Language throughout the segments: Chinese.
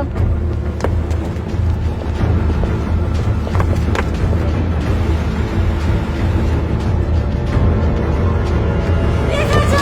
风。别开车！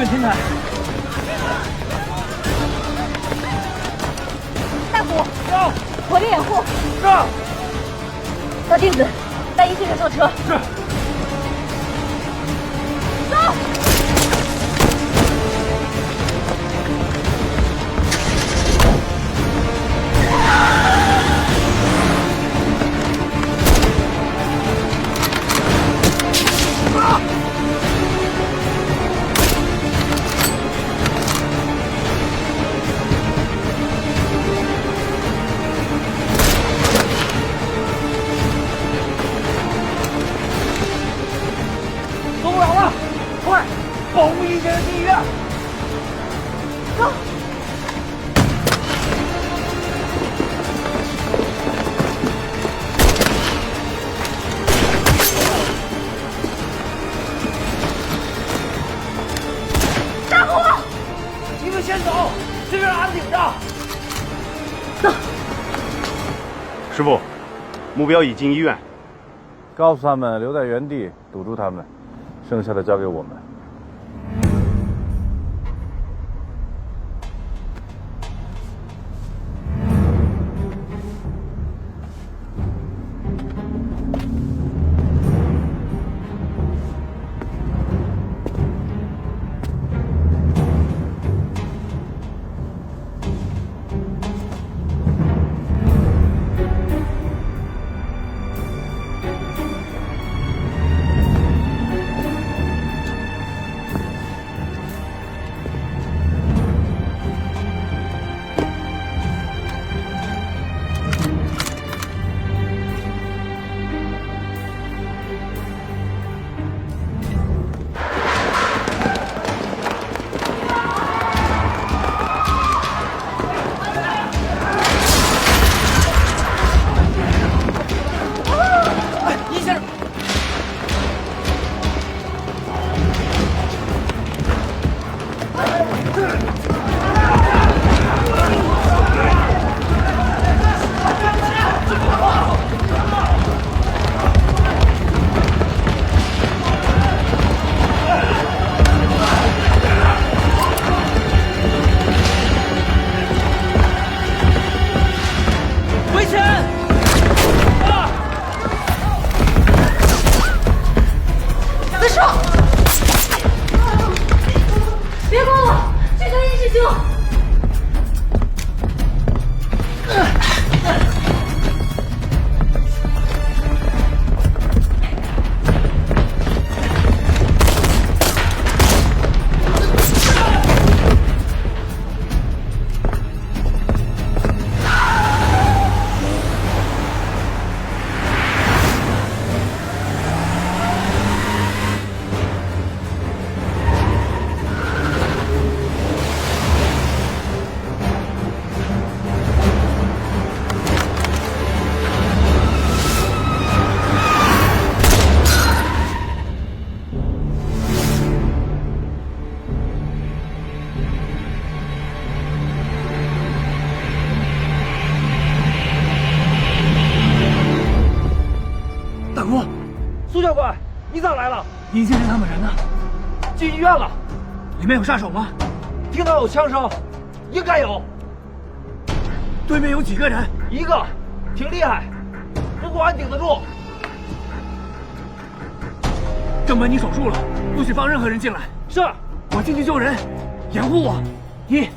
天台，大虎，到！火力掩护。是。小镜子，带一队人坐车。是。走。保护一些人进医院。走。大虎，你们先走，这边俺顶着。走。师傅，目标已进医院。告诉他们留在原地堵住他们，剩下的交给我们。苏教官，你咋来了？尹先生他们人呢？进医院了。里面有杀手吗？听到有枪声，应该有。对面有几个人？一个，挺厉害，不过俺顶得住。正门你守住了，不许放任何人进来。是，我进去救人，掩护我。1、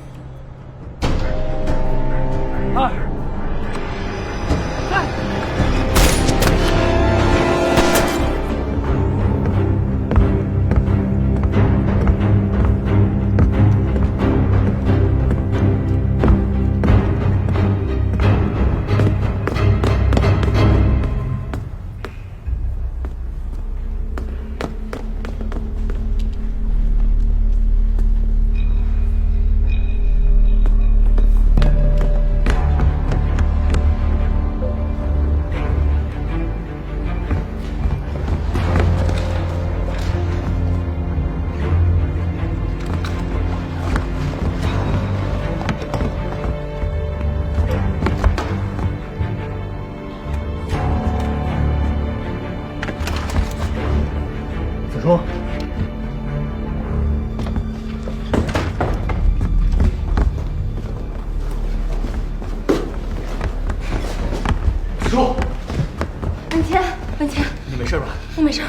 穆美生，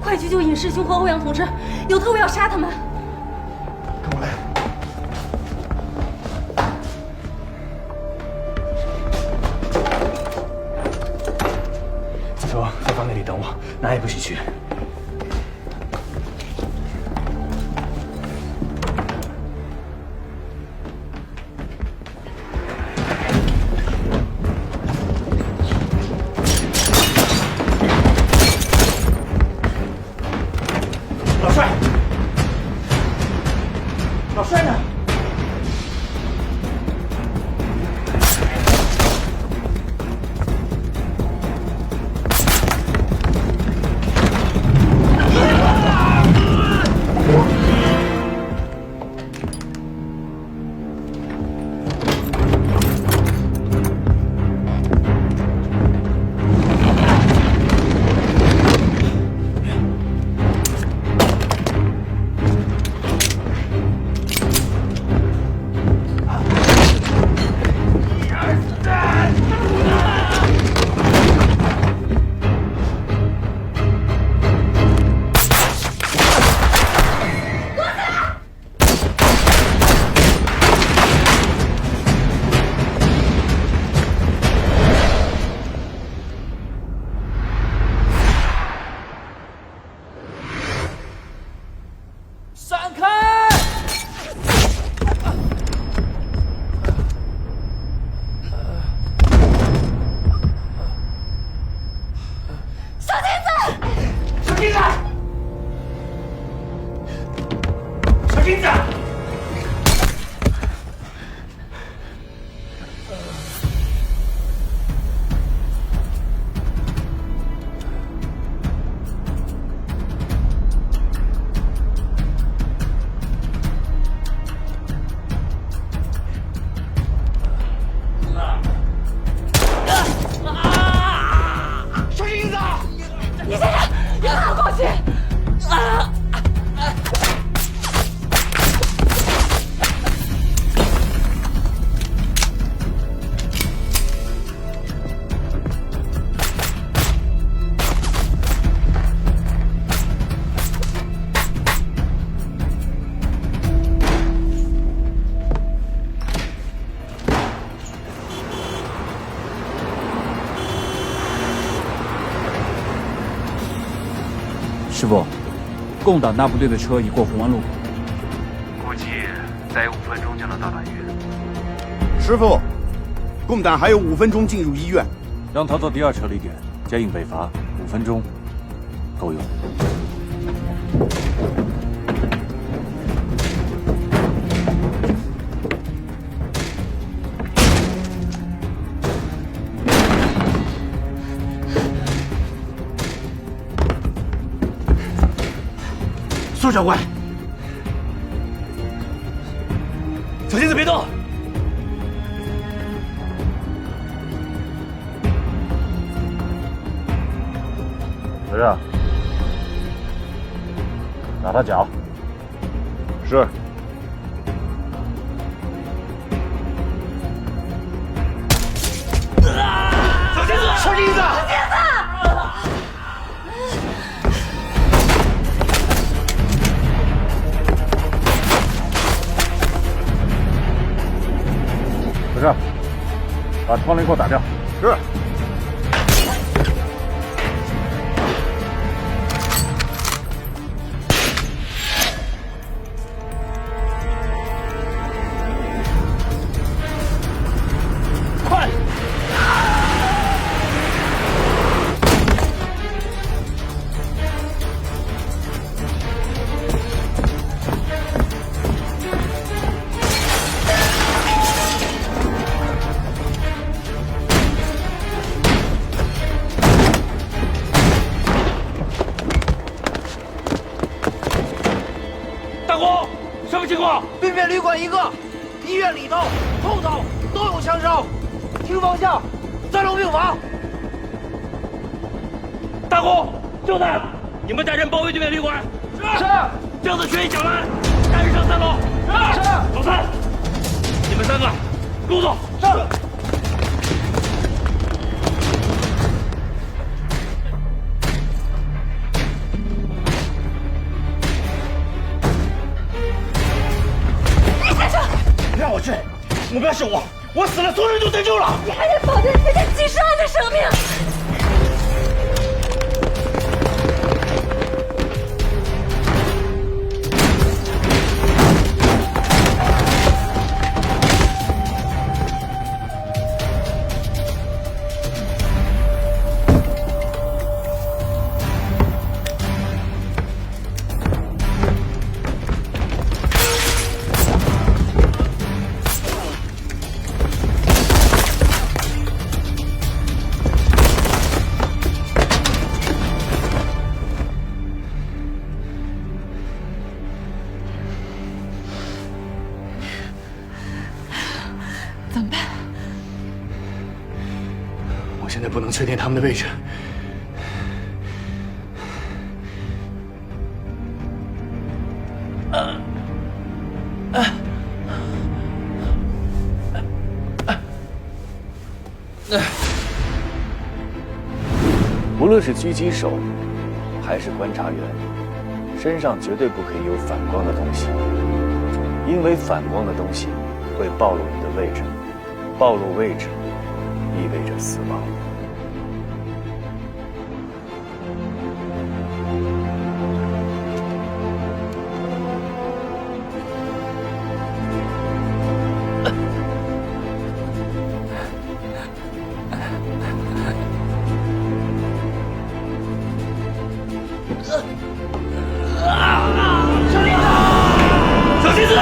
快去救尹师兄和欧阳同志，有特务要杀他们。跟我来。子秋在房间里等我，哪也不许去。 老帅呢？闪开！小金子，小金子，小金子！李先生，让他过去。师傅，共党大部队的车已过红湾路，估计再有5分钟就能到达医院。师傅，共党还有5分钟进入医院。让他到第2车离点，接应北伐，5分钟够用。苏长官，小金子别动！学长，打他脚。是。小金子，小金子！不是，把窗帘给我打掉。是。快！大公，什么情况？对面旅馆一个，医院里头、后头都有枪声。听方向，3楼病房。大公，就在，你们带人包围对面旅馆。是。轿子全一抢来，带人上3楼。是。老三，你们3个跟我走。是。目标是我，我死了，所有人都得救了。你还得保证接近几十万的生命。怎么办？我现在不能确定他们的位置。无论是狙击手还是观察员，身上绝对不可以有反光的东西，因为反光的东西会暴露你的位置，暴露位置意味着死亡。小心子！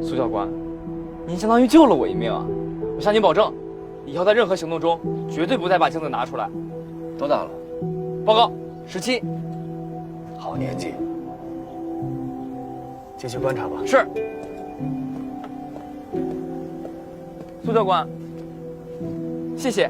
苏教官，您相当于救了我一命啊！我向您保证，以后在任何行动中绝对不再把镜子拿出来。多大了？报告，17。好年纪，继续观察吧。是。苏教官，谢谢。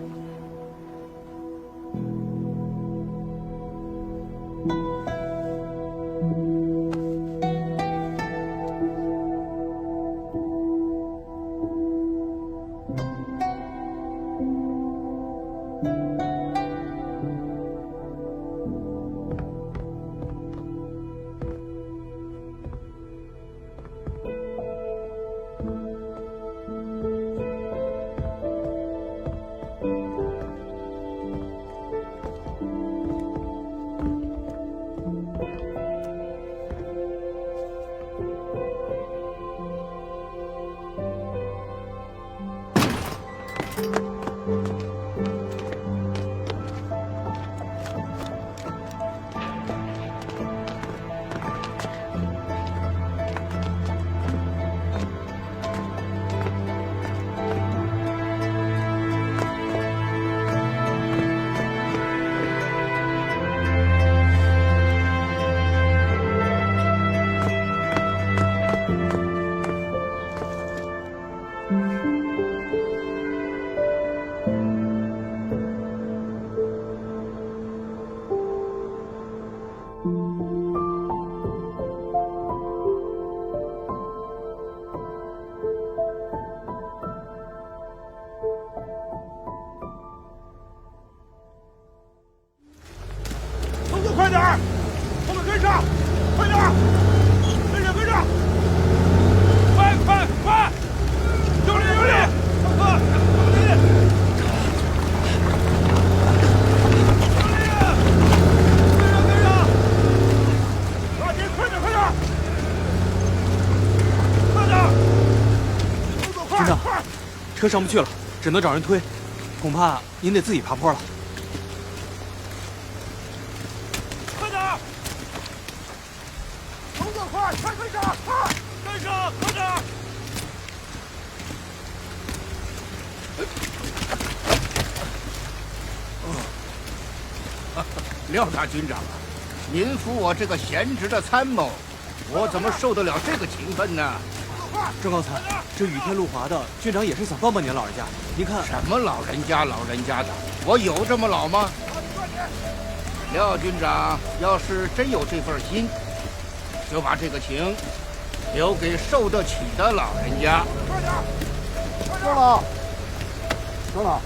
车上不去了，只能找人推，恐怕您得自己爬坡了。快点！动作快，快跟上，快跟上，快点！廖大军长啊，您扶我这个闲职的参谋，我怎么受得了这个情分呢？郑高才，这雨天路滑的，军长也是想帮帮您老人家。您看什么老人家的，我有这么老吗？廖军长要是真有这份心，就把这个情留给受得起的老人家。庄老，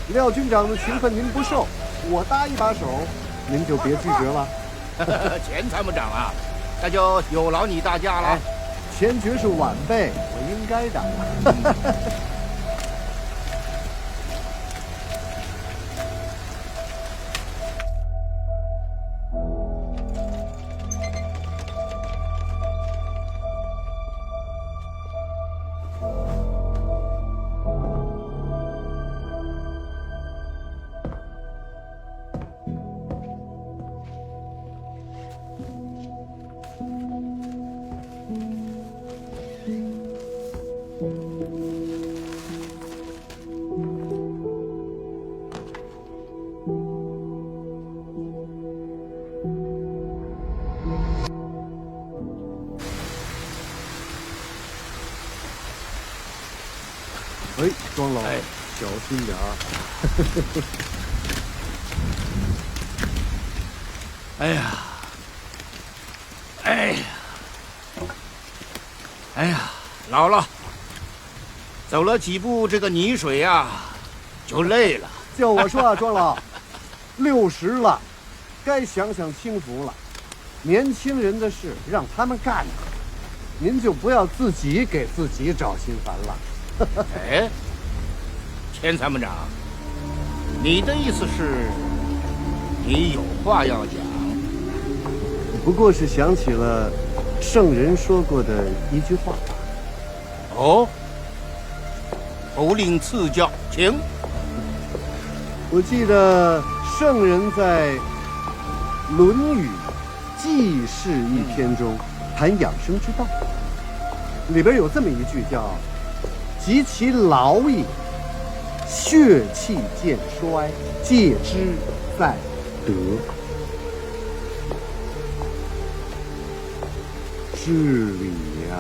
廖军长的情分您不受，我搭一把手，您就别拒绝了。钱参谋长啊，那就有劳你大驾了。钱爵是晚辈，我应该的。哎，庄老，小心点儿。哎呀，老了，走了几步这个泥水呀，就累了。叫我说啊，庄老，60了，该享享清福了。年轻人的事让他们干吧，您就不要自己给自己找心烦了。哎，钱参谋长，你的意思是，你有话要讲？不过是想起了圣人说过的一句话。哦，不吝赐教，请。我记得圣人在《论语·记事》一篇中谈养生之道，里边有这么一句叫及其老也，血气渐衰，戒之在德。至理呀！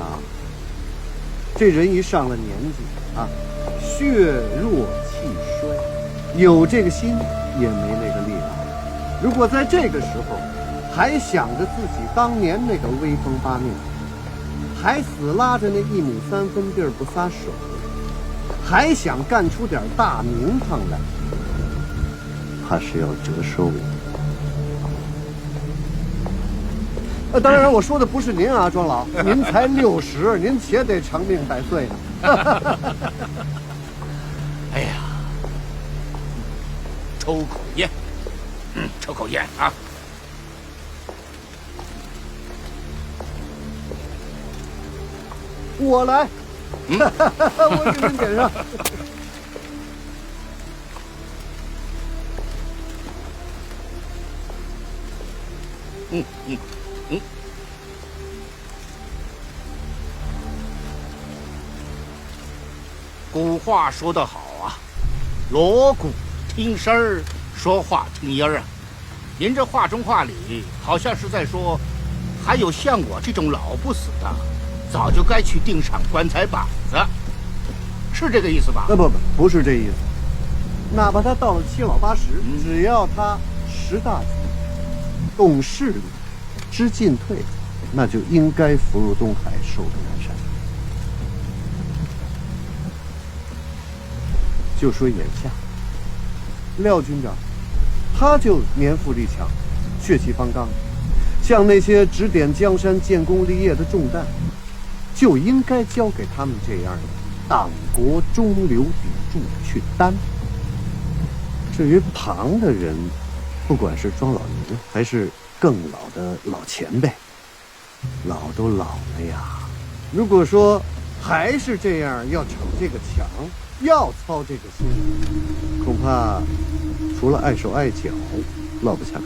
这人一上了年纪啊，血弱气衰，有这个心也没那个力量。如果在这个时候还想着自己当年那个威风八面，还死拉着那1亩3分地儿不撒手，还想干出点大名堂来，怕是要折寿了。当然，我说的不是您啊，庄老，您才60，您且得长命百岁呢。哎呀，抽口烟，抽口烟啊！我来，我给您点上。古话说得好啊，锣鼓听声儿，说话听音儿啊。您这话中话里好像是在说，还有像我这种老不死的，早就该去钉上棺材板子，是这个意思吧？不是这意思。哪怕他到了7老80，只要他识大体、懂事理、知进退，那就应该扶入东海，寿终南山。就说眼下，廖军长，他就年富力强，血气方刚，像那些指点江山、建功立业的重担，就应该交给他们这样的党国中流砥柱去担。至于旁的人，不管是庄老您还是更老的老前辈，老都老了呀。如果说还是这样要逞这个强，要操这个心，恐怕除了碍手碍脚，落不下口。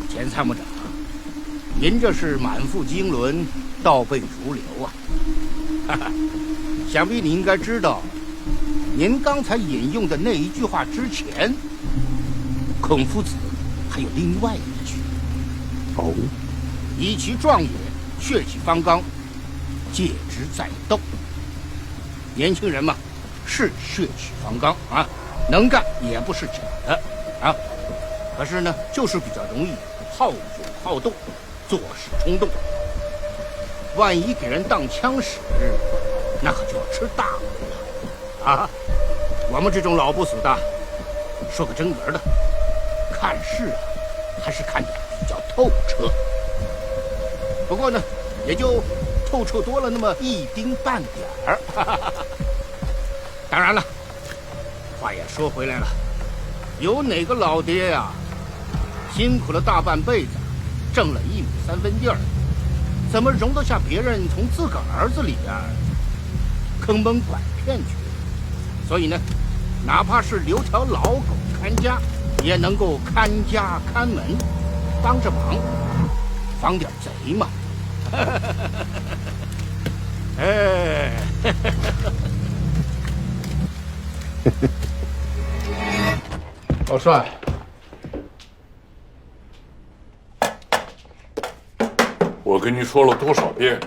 钱参谋长，您这是满腹经纶，倒背如流啊！想必你应该知道，您刚才引用的那一句话之前，孔夫子还有另外一句：“哦，以其壮也，血气方刚，戒之在斗。”年轻人嘛，是血气方刚啊，能干也不是假的啊。可是呢，就是比较容易好勇好斗，做事冲动。万一给人当枪使，那可就要吃大亏了啊！我们这种老不死的，说个真格的，看事啊，还是看得比较透彻。不过呢，也就透彻多了那么一丁半点儿。当然了，话也说回来了，有哪个老爹呀，辛苦了大半辈子，挣了1亩3分地儿，怎么容得下别人从自个儿儿子里边坑蒙拐骗去？所以呢，哪怕是留条老狗看家，也能够看家看门，帮着忙，防点贼嘛。哎，老帅，我跟你说了多少遍，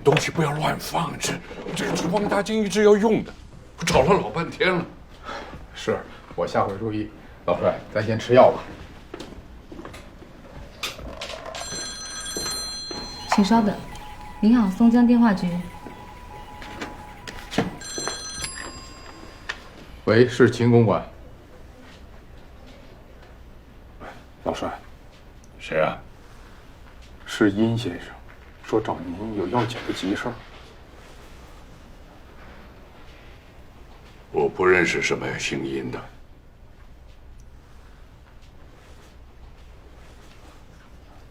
东西不要乱放置，这个厨房大厅一直要用的，我找了老半天了。是我下回注意。老帅，咱先吃药吧。请稍等。您好，松江电话局。喂，是秦公馆。老帅，谁啊？是殷先生，说找您有要紧的急事儿。我不认识什么姓殷的。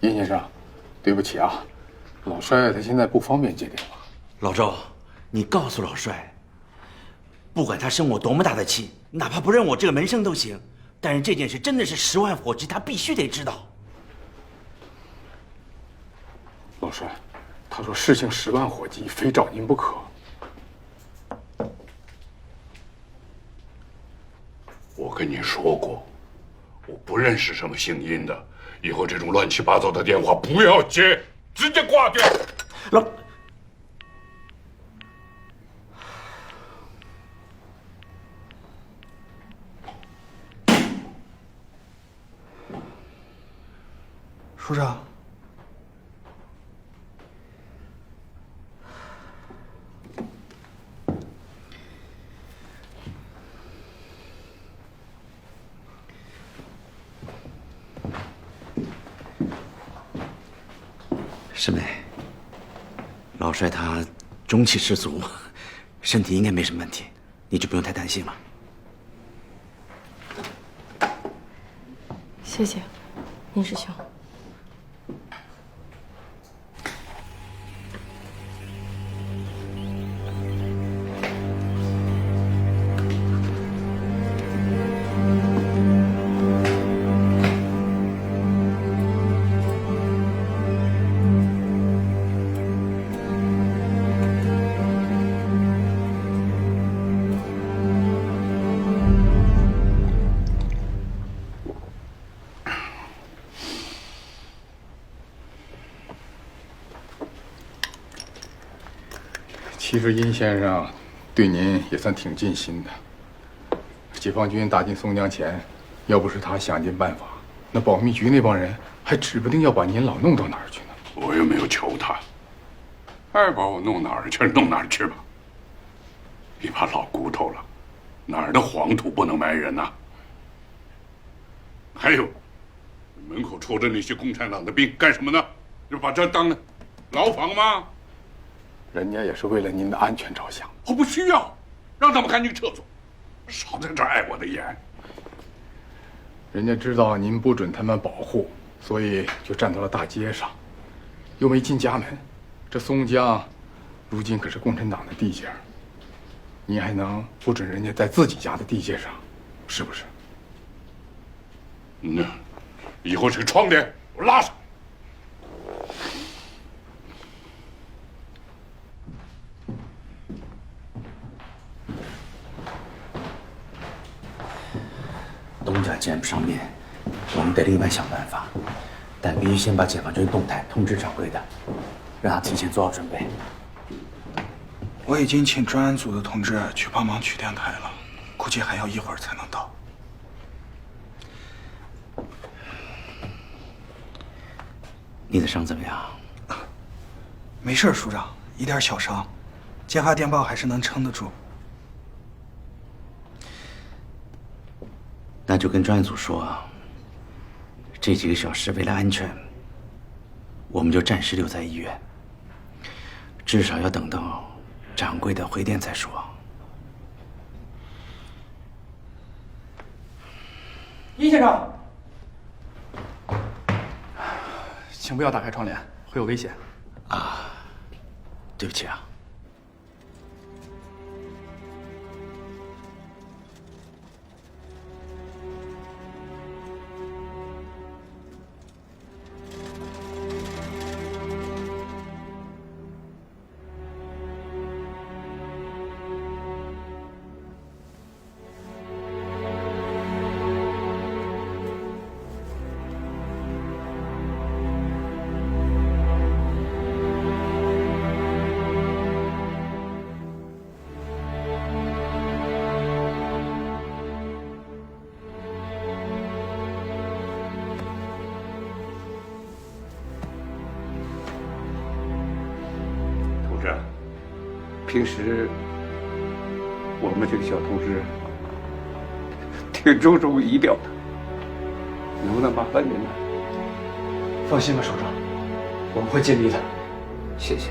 殷先生，对不起啊，老帅他现在不方便接电话。老周，你告诉老帅，不管他生我多么大的气，哪怕不认我这个门生都行，但是这件事真的是10万火急，他必须得知道。老帅，他说事情10万火急，非找您不可。我跟你说过，我不认识什么姓殷的，以后这种乱七八糟的电话不要接，直接挂掉。老，署长。师妹，老帅他中气十足，身体应该没什么问题，你就不用太担心了。谢谢，殷师兄。其实殷先生对您也算挺尽心的。解放军打进松江前，要不是他想尽办法，那保密局那帮人还指不定要把您老弄到哪儿去呢。我又没有求他，爱把我弄哪儿去弄哪儿去吧。一把老骨头了，哪儿的黄土不能埋人呐？还有，门口抽着那些共产党的兵干什么呢？就把这当牢房吗？人家也是为了您的安全着想。我不需要，让他们赶紧撤走，少在这儿碍我的眼。人家知道您不准他们保护，所以就站到了大街上。又没进家门。这松江，如今可是共产党的地界，你还能不准人家在自己家的地界上，是不是？以后这个窗帘我拉上。东家见不上面，我们得另外想办法，但必须先把解放军动态通知掌柜的，让他提前做好准备。我已经请专案组的同志去帮忙取电台了，估计还要一会儿才能到。你的伤怎么样？没事，署长，一点小伤，接发电报还是能撑得住。那就跟专案组说，这几个小时为了安全，我们就暂时留在医院，至少要等到掌柜的回电再说。殷先生，请不要打开窗帘，会有危险。啊，对不起啊。平时我们这个小同志挺注重仪表的，能不能麻烦您了？放心吧，首长，我们会尽力的。谢谢。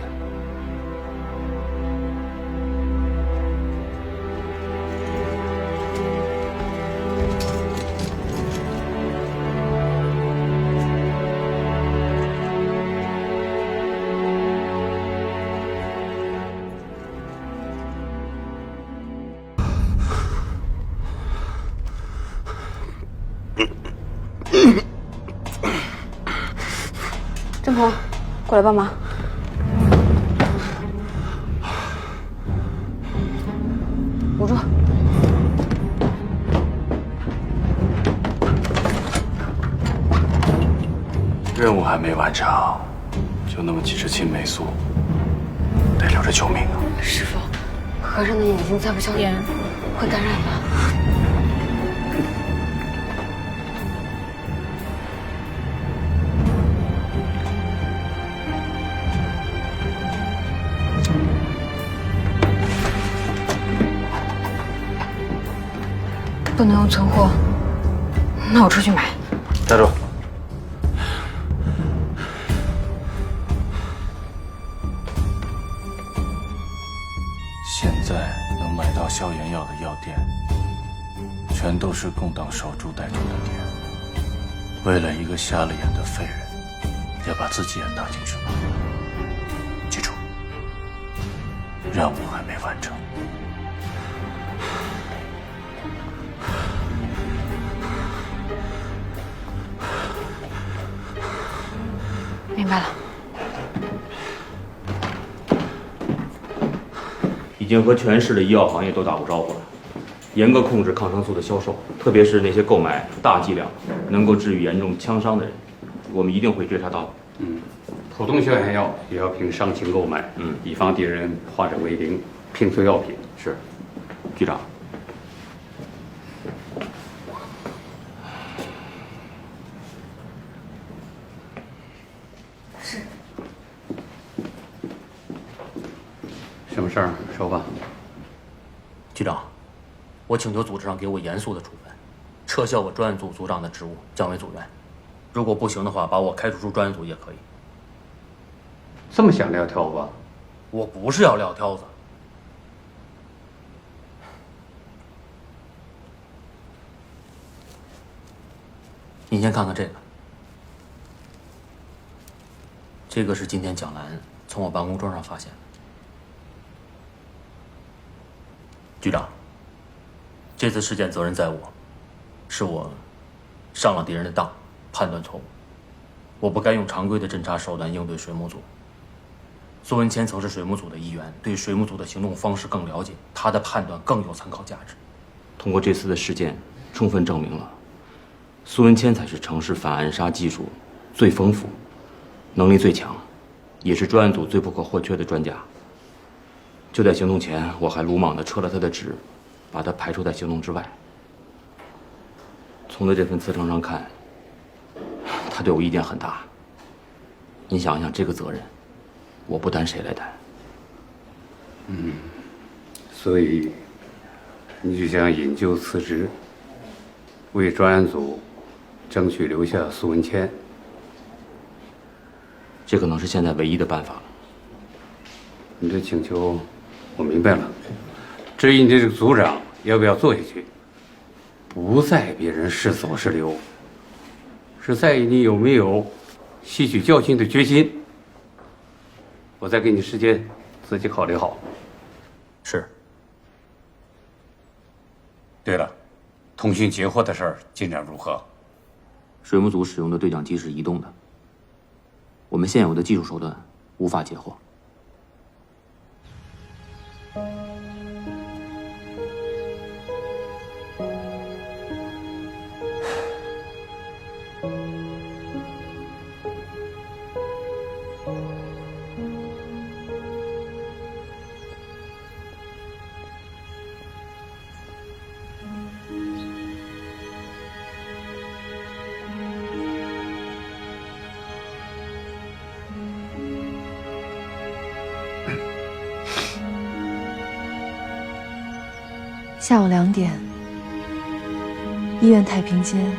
郑鹏，过来帮忙。捂住。任务还没完成，就那么几只青霉素，得留着救命啊！师傅，和尚的眼睛再不消炎，会感染的。不能用存货，那我出去买。站住！现在能买到消炎药的药店，全都是共党守株待兔的店。为了一个瞎了眼的废人，要把自己也搭进去吗？记住，任务还没完成。明白了。已经和全市的医药行业都打过招呼了，严格控制抗生素的销售，特别是那些购买大剂量能够治愈严重枪伤的人，我们一定会追查到的。普通消炎药也要凭伤情购买，以防敌人化整为零，拼凑药品。是，局长。是。什么事儿？说吧。局长，我请求组织上给我严肃的处分，撤销我专案组组长的职务，降为组员。如果不行的话，把我开除出专案组也可以。这么想撂挑子？我不是要撂挑子。你先看看这个，这个是今天蒋兰从我办公桌上发现的。局长，这次事件责任在我，是我上了敌人的当，判断错误。我不该用常规的侦查手段应对水母组。苏文谦曾是水母组的一员，对水母组的行动方式更了解，他的判断更有参考价值。通过这次的事件，充分证明了苏文谦才是城市反暗杀技术最丰富、能力最强，也是专案组最不可或缺的专家。就在行动前，我还鲁莽地撤了他的职，把他排除在行动之外。从他这份辞呈上看，他对我意见很大。你想想，这个责任，我不担谁来担？所以你就想引咎辞职，为专案组争取留下苏文谦。这可能是现在唯一的办法了。你这请求我明白了，至于你这个组长要不要做下去，不在别人是走是留，是在于你有没有吸取教训的决心。我再给你时间，自己考虑好。是。对了，通讯截获的事儿进展如何？水母组使用的对讲机是移动的，我们现有的技术手段无法截获。下午2点，医院太平间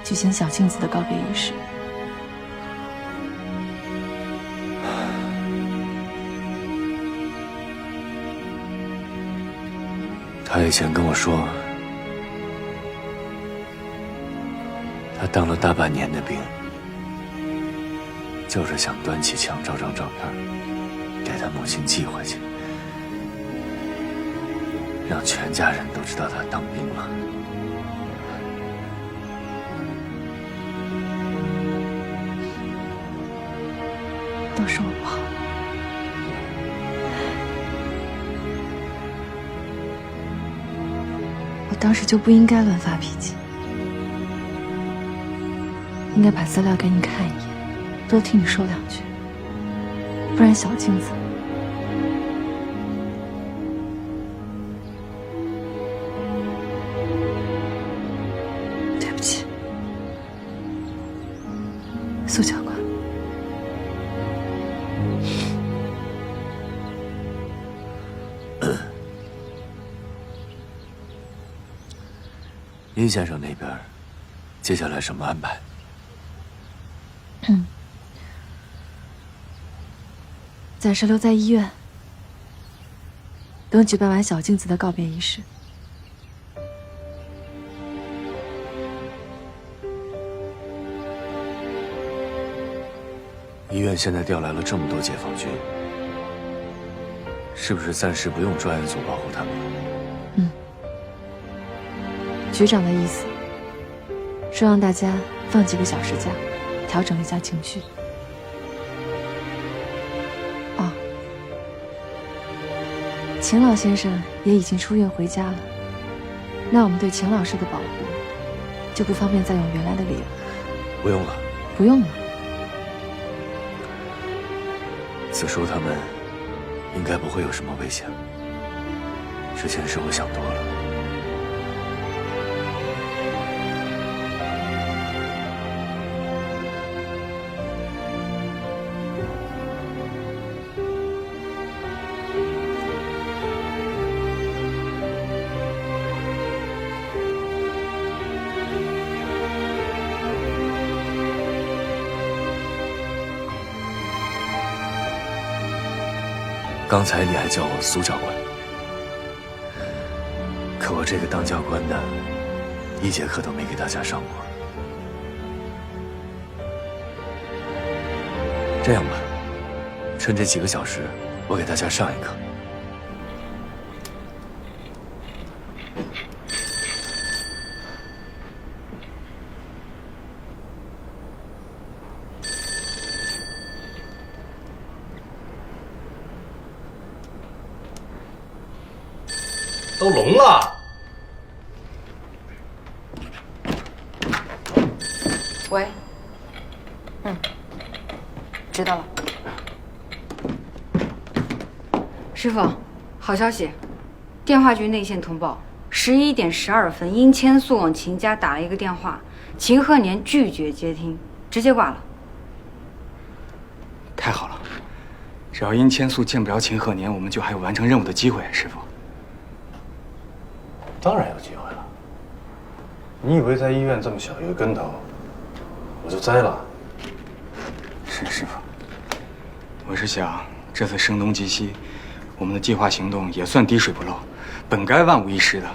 举行小庆子的告别仪式。他以前跟我说，他当了大半年的兵，就是想端起枪照张照片，给他母亲寄回去，让全家人都知道他当兵了。都是我不好。我当时就不应该乱发脾气，应该把资料给你看一眼，多听你说2句，不然小镜子。对不起，苏教官。殷先生那边，接下来什么安排？暂时留在医院，等举办完小镜子的告别仪式。医院现在调来了这么多解放军，是不是暂时不用专案组保护他们了？局长的意思是让大家放几个小时假，调整一下情绪。哦，秦老先生也已经出院回家了，那我们对秦老师的保护就不方便再用原来的理由。不用了。不用了。子舒他们应该不会有什么危险。之前是我想多了。刚才你还叫我苏教官，可我这个当教官的1节课都没给大家上过。这样吧，趁这几个小时，我给大家上一课。都聋了。喂，知道了。师傅，好消息，电话局内线通报，11点12分，殷千素往秦家打了一个电话，秦鹤年拒绝接听，直接挂了。太好了，只要殷千素见不着秦鹤年，我们就还有完成任务的机会，师傅。当然有机会了。你以为在医院这么小一个跟头，我就栽了？是师傅，我是想这次声东击西，我们的计划行动也算滴水不漏，本该万无一失的，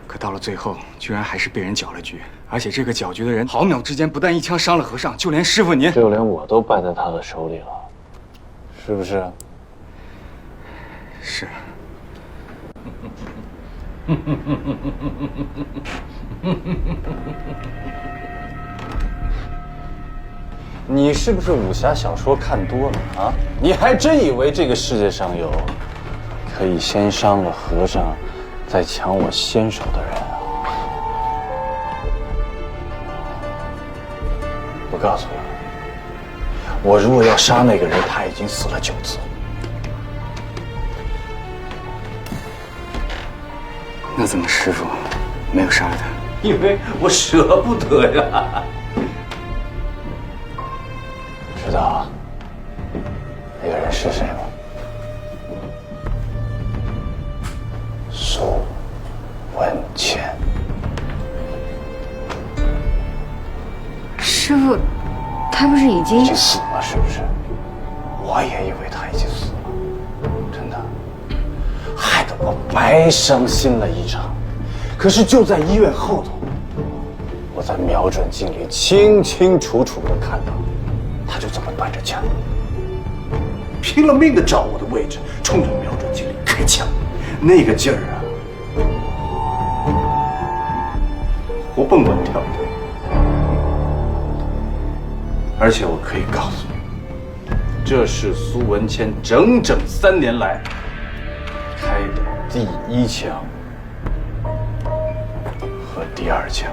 可到了最后，居然还是被人搅了局。而且这个搅局的人，毫秒之间不但一枪伤了和尚，就连师傅您，就连我都败在他的手里了，是不是？是。你是不是武侠小说看多了啊？你还真以为这个世界上有可以先伤了和尚，再抢我先手的人啊？我告诉你，我如果要杀那个人，他已经死了9次。那怎么师傅没有杀了他？因为我舍不得呀。知道那个人是谁吗？苏文谦。师傅，他不是已经死了，是不是？我也以为他已经死了，真的，害得我白伤心了一场。可是就在医院后头，我在瞄准镜里清清楚楚地看到，他就这么端着枪，拼了命地找我的位置，冲着瞄准镜里开枪，那个劲儿啊，活蹦乱跳的。而且我可以告诉你，这是苏文谦整整3年来开的第1枪和第2枪。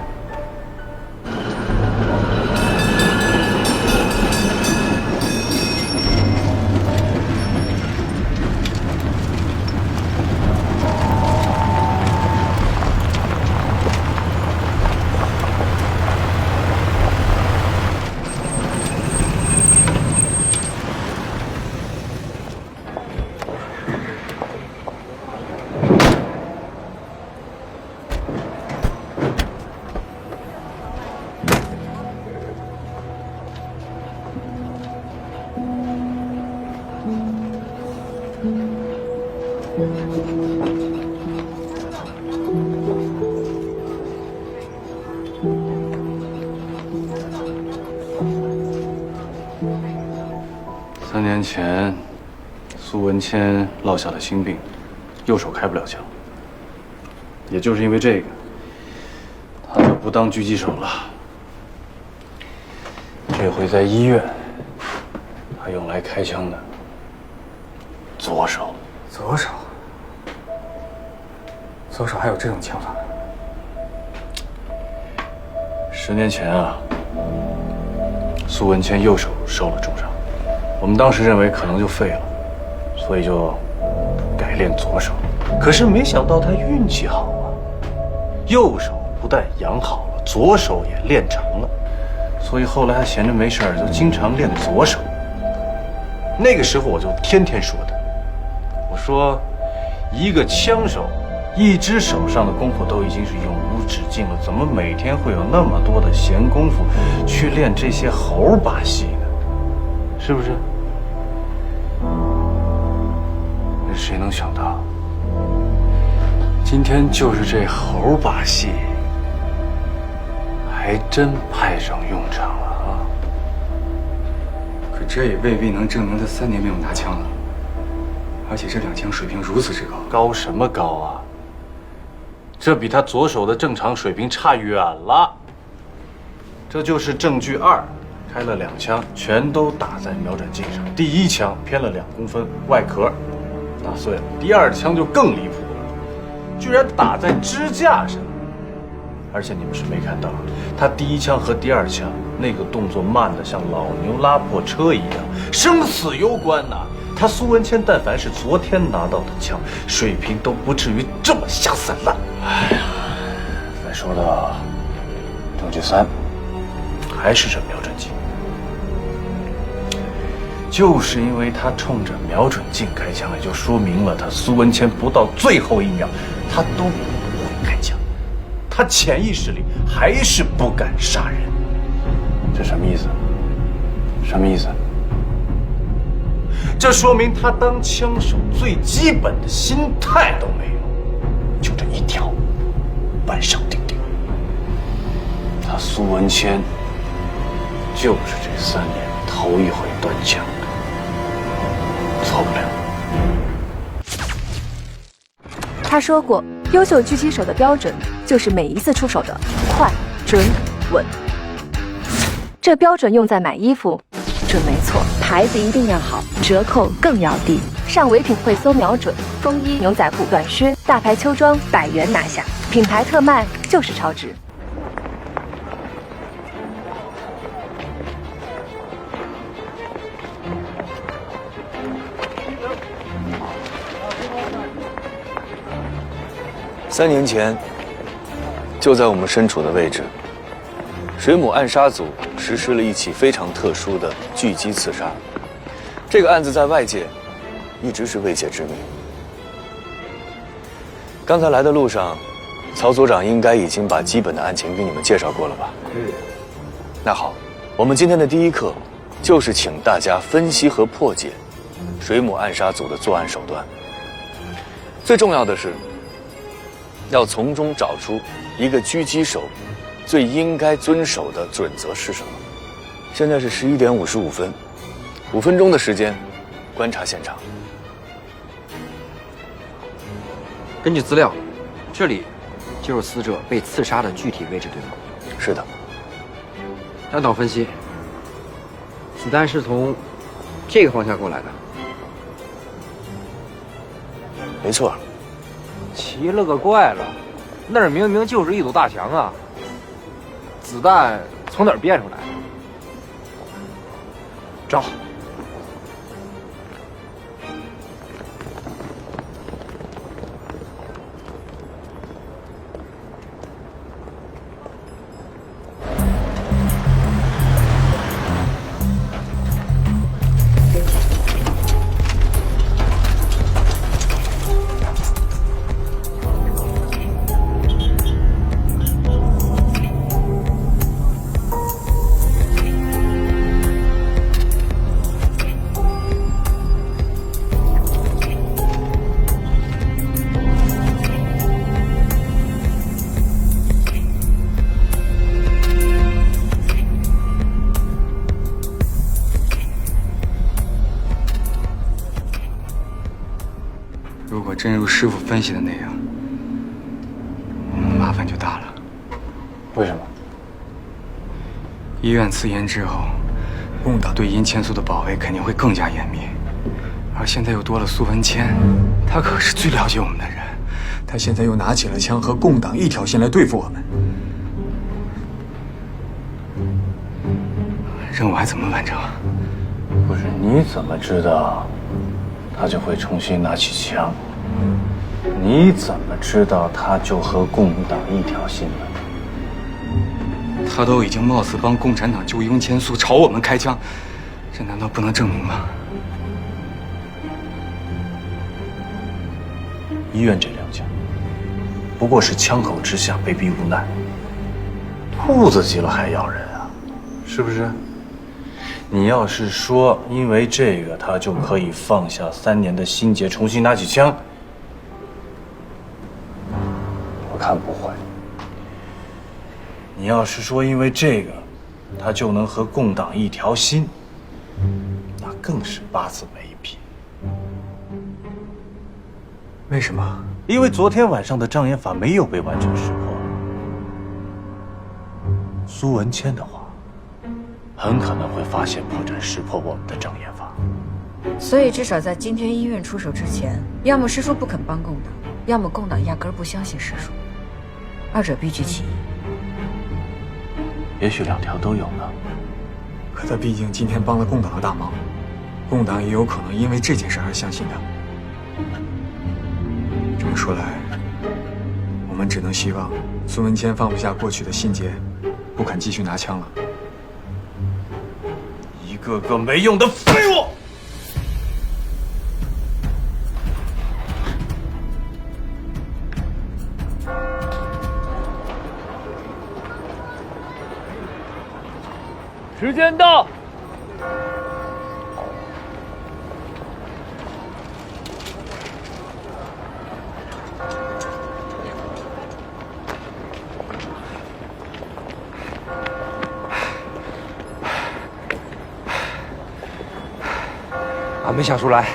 3年前，苏文谦落下了心病，右手开不了枪。也就是因为这个，他就不当狙击手了。这回在医院，他用来开枪的左手。左手？左手还有这种枪法？10年前啊，苏文谦右手受了重伤。我们当时认为可能就废了，所以就改练左手。可是没想到他运气好啊，右手不但养好了，左手也练成了。所以后来他闲着没事就经常练左手。那个时候我就天天说他，我说一个枪手，一只手上的功夫都已经是永无止境了，怎么每天会有那么多的闲工夫去练这些猴把戏呢？是不是？那谁能想到，今天就是这猴把戏，还真派上用场了啊！可这也未必能证明他3年没有拿枪了。而且这2枪水平如此之高，高什么高啊？这比他左手的正常水平差远了。这就是证据2，开了2枪，全都打在瞄准镜上。第1枪偏了2公分，外壳打碎了。第2枪就更离谱了，居然打在支架上。而且你们是没看到，他第1枪和第2枪那个动作慢得像老牛拉破车一样，生死攸关呐。他苏文谦但凡是昨天拿到的枪，水平都不至于这么下三滥。哎呀，再说到证据3，还是这瞄准镜。就是因为他冲着瞄准镜开枪，也就说明了他苏文谦不到最后1秒，他都不会开枪。他潜意识里还是不敢杀人。这什么意思？什么意思？这说明他当枪手最基本的心态都没有，就这一条，板上钉钉。他苏文谦就是这3年头一回端枪，错不了。他说过，优秀狙击手的标准就是每一次出手的快、准、稳。这标准用在买衣服准没错，牌子一定要好，折扣更要低。上唯品会搜瞄准，风衣、牛仔裤、短靴、大牌秋装100元拿下，品牌特卖就是超值。3年前，就在我们身处的位置，水母暗杀组实施了一起非常特殊的狙击刺杀。这个案子在外界一直是未解之谜。刚才来的路上，曹组长应该已经把基本的案情给你们介绍过了吧？那好，我们今天的第一课就是请大家分析和破解水母暗杀组的作案手段。最重要的是，要从中找出一个狙击手最应该遵守的准则是什么。现在是11点55分，5分钟的时间观察现场。根据资料，这里就是死者被刺杀的具体位置，对吗？是的。单导分析，子弹是从这个方向过来的。没错。奇了个怪了，那儿明明就是一堵大墙啊！子弹从哪儿变出来的？找。如果真如师傅分析的那样，我们麻烦就大了。为什么？医院刺严之后，共党对殷千素的保卫肯定会更加严密。而现在又多了苏文谦，他可是最了解我们的人。他现在又拿起了枪，和共党一条心来对付我们。任务还怎么完成？不是，你怎么知道他就会重新拿起枪？你怎么知道他就和共党一条心了？他都已经冒死帮共产党救殷千素，朝我们开枪，这难道不能证明吗？医院这2枪，不过是枪口之下被逼无奈，兔子急了还咬人啊，是不是？你要是说因为这个他就可以放下3年的心结，重新拿起枪，我看不会。你要是说因为这个他就能和共党一条心，更是八字没一撇。为什么？因为昨天晚上的障眼法没有被完全识破。苏文谦的话，很可能会发现破绽，识破我们的障眼法。所以至少在今天医院出手之前，要么师叔不肯帮共党，要么共党压根儿不相信师叔，二者必居其一。也许两条都有呢。可他毕竟今天帮了共党的大忙，共党也有可能因为这件事而相信他。这么说来，我们只能希望苏文谦放不下过去的心结，不肯继续拿枪了。一个个没用的废物！时间到。俺没想出来，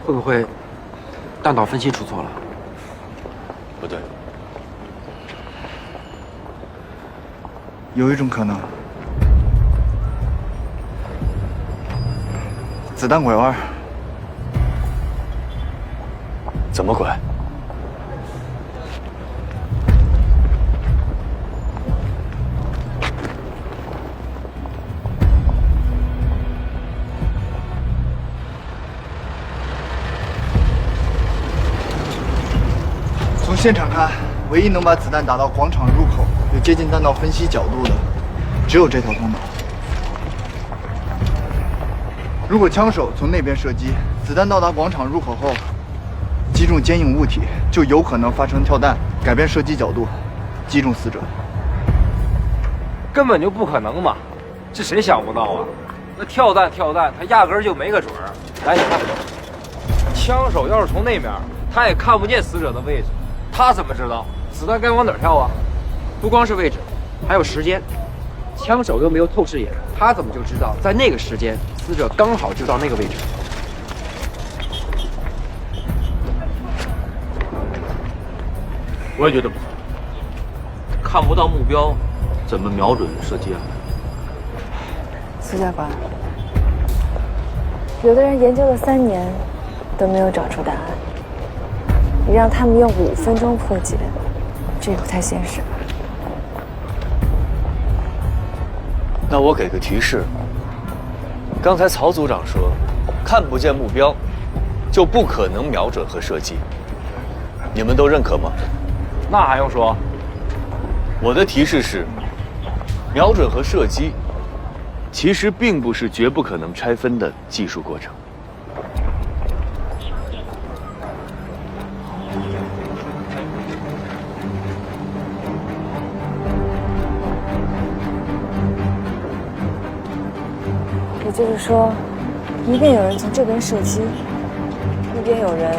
会不会弹道分析出错了？不对，有一种可能，子弹拐弯。怎么拐？从现场看，唯一能把子弹打到广场入口又接近弹道分析角度的，只有这条通道。如果枪手从那边射击，子弹到达广场入口后，击中坚硬物体，就有可能发生跳弹，改变射击角度，击中死者。根本就不可能嘛！这谁想不到啊？那跳弹，他压根儿就没个准儿。来，你看，枪手要是从那面，他也看不见死者的位置，他怎么知道子弹该往哪儿跳啊？不光是位置，还有时间。枪手又没有透视眼，他怎么就知道在那个时间死者刚好就到那个位置？我也觉得不可能，看不到目标，怎么瞄准射击啊？苏教官，有的人研究了3年，都没有找出答案。你让他们用5分钟破解，这也不太现实吧？那我给个提示。刚才曹组长说，看不见目标，就不可能瞄准和射击。你们都认可吗？那还用说？我的提示是，瞄准和射击，其实并不是绝不可能拆分的技术过程。也就是说，一边有人从这边射击，一边有人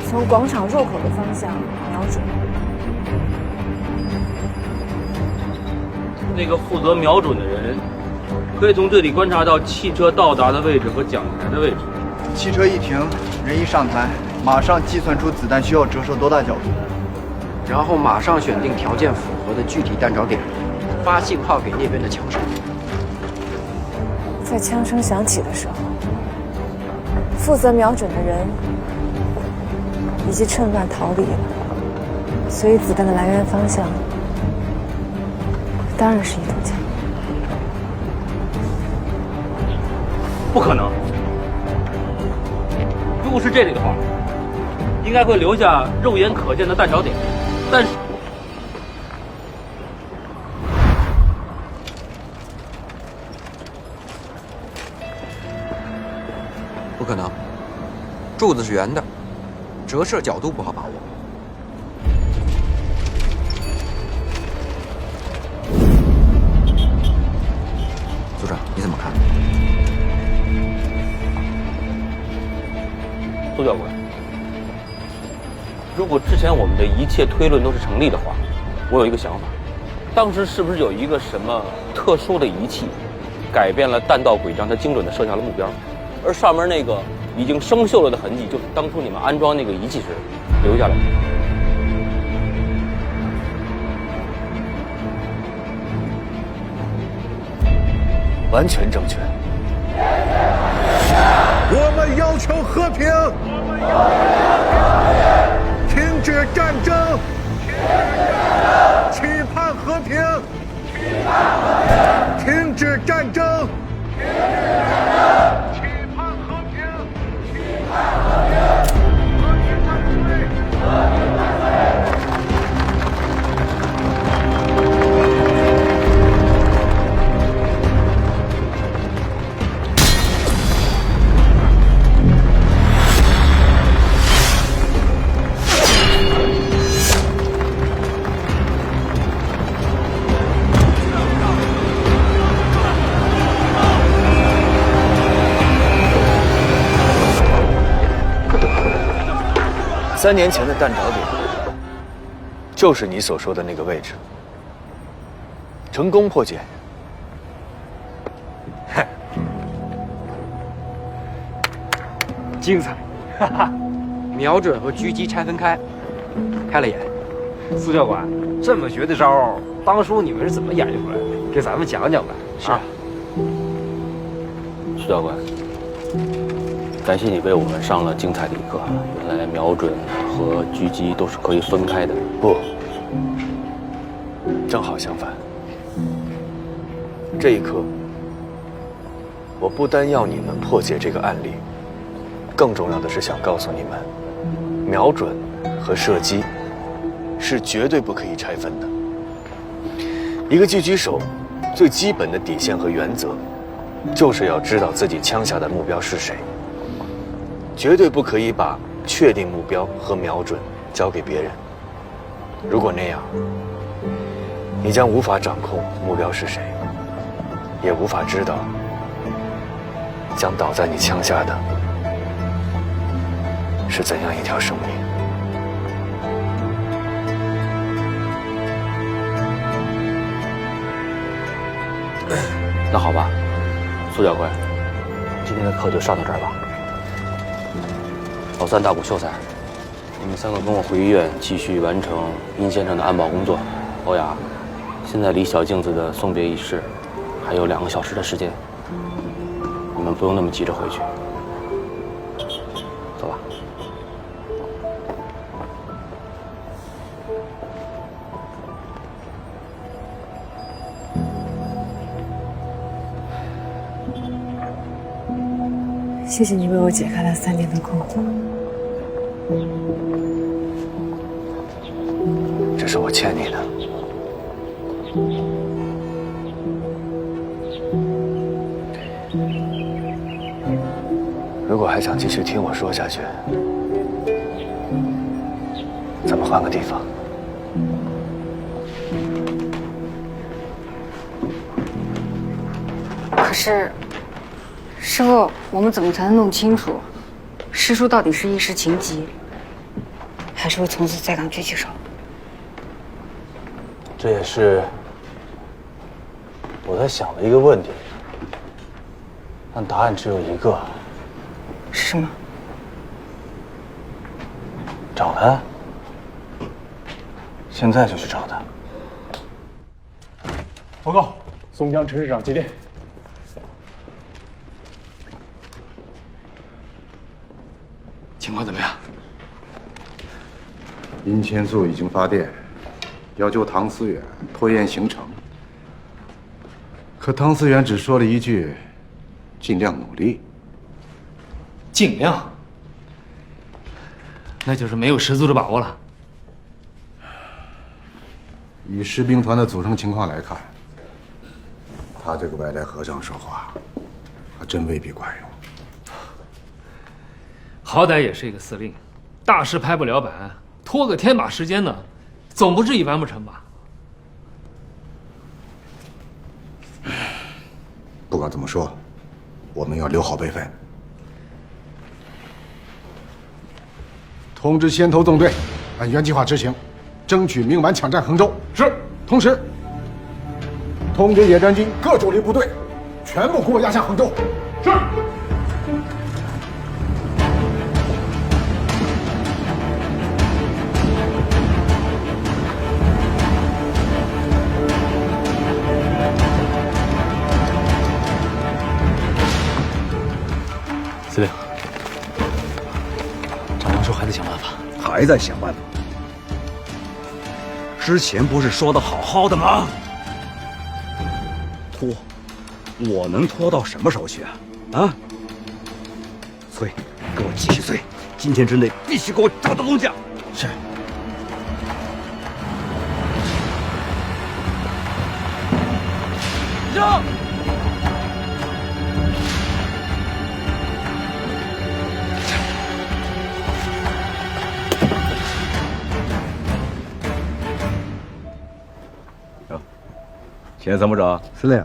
从广场入口的方向瞄准。那个负责瞄准的人，可以从这里观察到汽车到达的位置和讲台的位置。汽车一停，人一上台，马上计算出子弹需要折射多大角度，然后马上选定条件符合的具体弹着点，发信号给那边的枪手。在枪声响起的时候，负责瞄准的人已经趁乱逃离了，所以子弹的来源方向当然是一堵墙。不可能！如果是这里的话，应该会留下肉眼可见的弹着点，但是不可能，柱子是圆的，折射角度不好把握。组长，你怎么看？苏教官，如果之前我们的一切推论都是成立的话，我有一个想法，当时是不是有一个什么特殊的仪器，改变了弹道轨迹，让它精准地射向了目标？而上面那个已经生锈了的痕迹，就是当初你们安装那个仪器时留下来的。完全正确。我们要求和平，停止战争，期盼和平，停止战争，期盼和平，期盼和平，和平万岁，和平万岁。3年前的弹着点，就是你所说的那个位置。成功破解。精彩，哈哈！瞄准和狙击拆分开，开了眼。苏教官，这么绝的招，当初你们是怎么研究出来的？给咱们讲讲呗。是啊，苏教官，感谢你为我们上了精彩的一课。原来瞄准和狙击都是可以分开的。不，正好相反。这一刻，我不单要你们破解这个案例，更重要的是想告诉你们，瞄准和射击是绝对不可以拆分的。一个狙击手最基本的底线和原则，就是要知道自己枪下的目标是谁，绝对不可以把确定目标和瞄准交给别人。如果那样，你将无法掌控目标是谁，也无法知道将倒在你枪下的是怎样一条生命。那好吧，苏教官，今天的课就上到这儿吧。老三、大补秀才，你们3个跟我回医院继续完成殷先生的安保工作。欧雅，现在离小镜子的送别仪式还有2个小时的时间，你们不用那么急着回去。走吧。谢谢你为我解开了3年的困惑。这是我欠你的。如果还想继续听我说下去，咱们换个地方。可是，师傅，我们怎么才能弄清楚师叔到底是一时情急，还是会从此再当狙击手？这也是我在想的一个问题，但答案只有一个。是什么？找他，现在就去找他。报告，松江陈市长接电。情况怎么样？殷千素已经发电，要求唐思远拖延行程。可唐思远只说了一句：“尽量努力。”尽量，那就是没有十足的把握了。以士兵团的组成情况来看，他这个外来和尚说话，还真未必管用。好歹也是一个司令，大事拍不了板，拖个天把时间呢，总不至于完不成吧？不管怎么说，我们要留好备份。通知先头纵队，按原计划执行，争取明晚抢占衡州。是。同时，通知野战军各主力部队，全部给我压下衡州。是。司令，长官说还在想办法，还在想办法。之前不是说的好好的吗？拖，我能拖到什么时候去啊？啊！催，给我继续催，今天之内必须给我找到东家。是。上！现在怎么着？司令，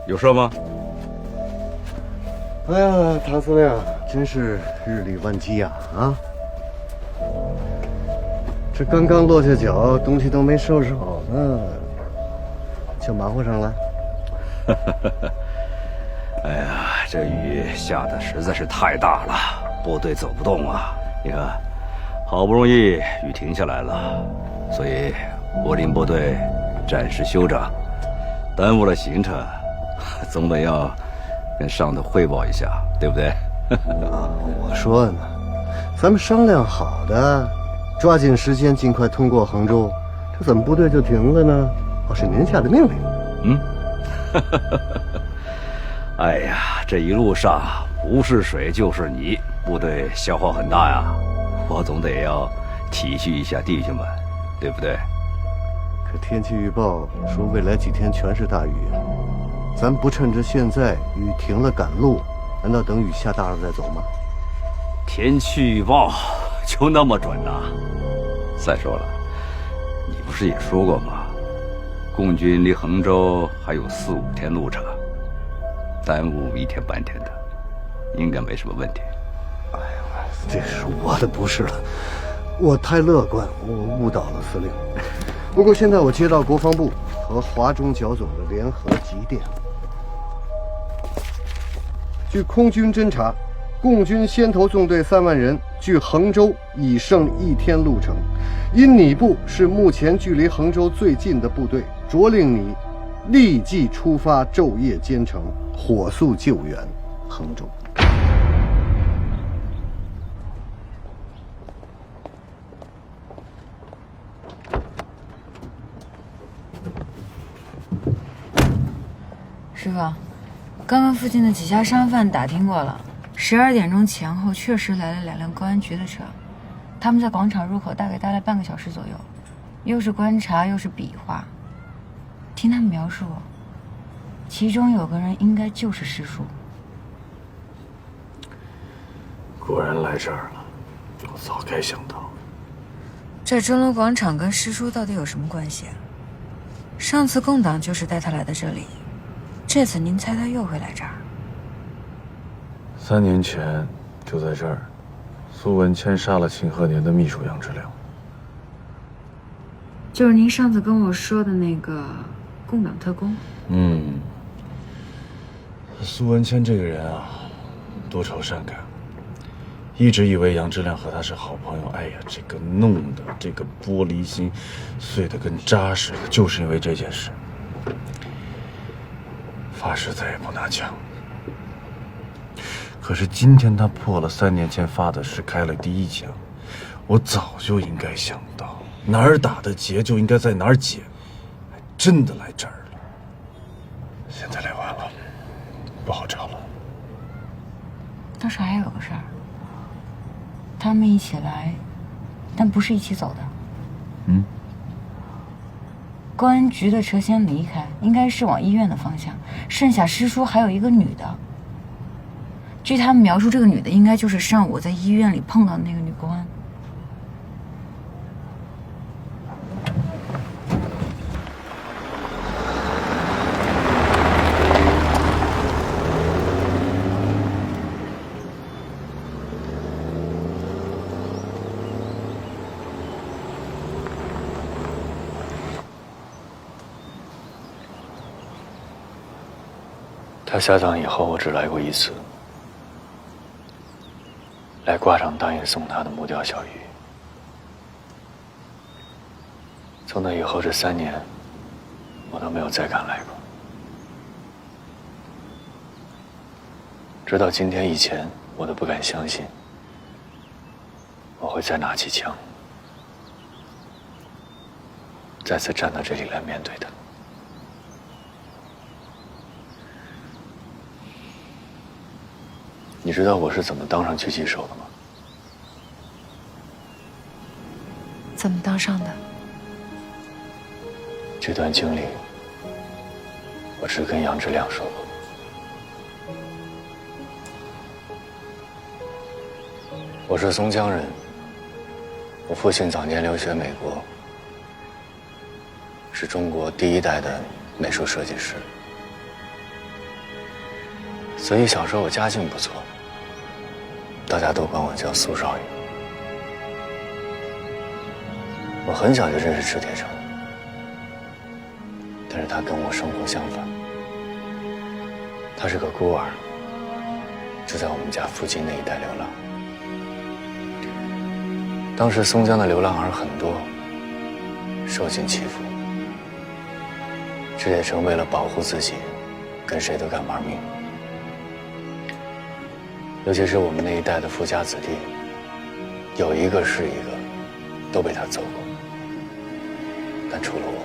有事吗？哎呀，唐司令，真是日理万机呀！啊，这刚刚落下脚，东西都没收拾好呢，就忙活上了。哎呀，这雨下的实在是太大了，部队走不动啊！你看，好不容易雨停下来了，所以我领部队暂时休整，耽误了行程，总得要跟上头汇报一下，对不对？啊，我说呢，咱们商量好的，抓紧时间尽快通过衡州，这怎么部队就停了呢？哦，是您下的命令。嗯。哎呀，这一路上不是水就是泥，部队消耗很大呀，我总得要体恤一下弟兄们，对不对？可天气预报说未来几天全是大雨，咱不趁着现在雨停了赶路，难道等雨下大了再走吗？天气预报就那么准呐？再说了，你不是也说过吗？共军离衡州还有4、5天路程，耽误1天半天的，应该没什么问题。哎呀，这是我的不是了，我太乐观，我误导了司令。不过现在我接到国防部和华中剿总的联合急电，据空军侦察，共军先头纵队3万人距衡州已剩1天路程，因你部是目前距离衡州最近的部队，着令你立即出发，昼夜兼程，火速救援衡州。师傅，刚刚附近的几家商贩打听过了，12点钟前后确实来了2辆公安局的车，他们在广场入口大概待了半个小时左右，又是观察又是比划。听他们描述，其中有个人应该就是师叔。果然来这儿了，我早该想到。这钟楼广场跟师叔到底有什么关系啊？上次共党就是带他来的这里，这次您猜他又会来这儿？3年前就在这儿，苏文谦杀了秦鹤年的秘书杨志良，就是您上次跟我说的那个共党特工。苏文谦这个人啊，多愁善感，一直以为杨志良和他是好朋友。哎呀，这个弄的这个玻璃心碎得跟渣似的，就是因为这件事，发誓再也不拿枪。可是今天他破了3年前发的誓，开了第1枪，我早就应该想到，哪儿打的结就应该在哪儿解，还真的来这儿了。现在来晚了，不好找了。当时还有个事儿，他们一起来，但不是一起走的。公安局的车先离开，应该是往医院的方向，剩下师叔还有一个女的。据他们描述，这个女的应该就是上午在医院里碰到的那个女公安。他下葬以后，我只来过一次，来挂上答应送他的木雕小鱼。从那以后这3年，我都没有再敢来过。直到今天以前，我都不敢相信，我会再拿起枪，再次站到这里来面对他。你知道我是怎么当上狙击手的吗？怎么当上的？这段经历，我只跟杨志亮说过。我是松江人，我父亲早年留学美国，是中国第1代的美术设计师，所以小时候我家境不错，大家都管我叫苏少爷。我很小就认识池铁城，但是他跟我生活相反，他是个孤儿，就在我们家附近那一带流浪。当时松江的流浪儿很多，受尽欺负。池铁城为了保护自己，跟谁都敢玩命。尤其是我们那一代的富家子弟，有一个是一个，都被他揍过。但除了我，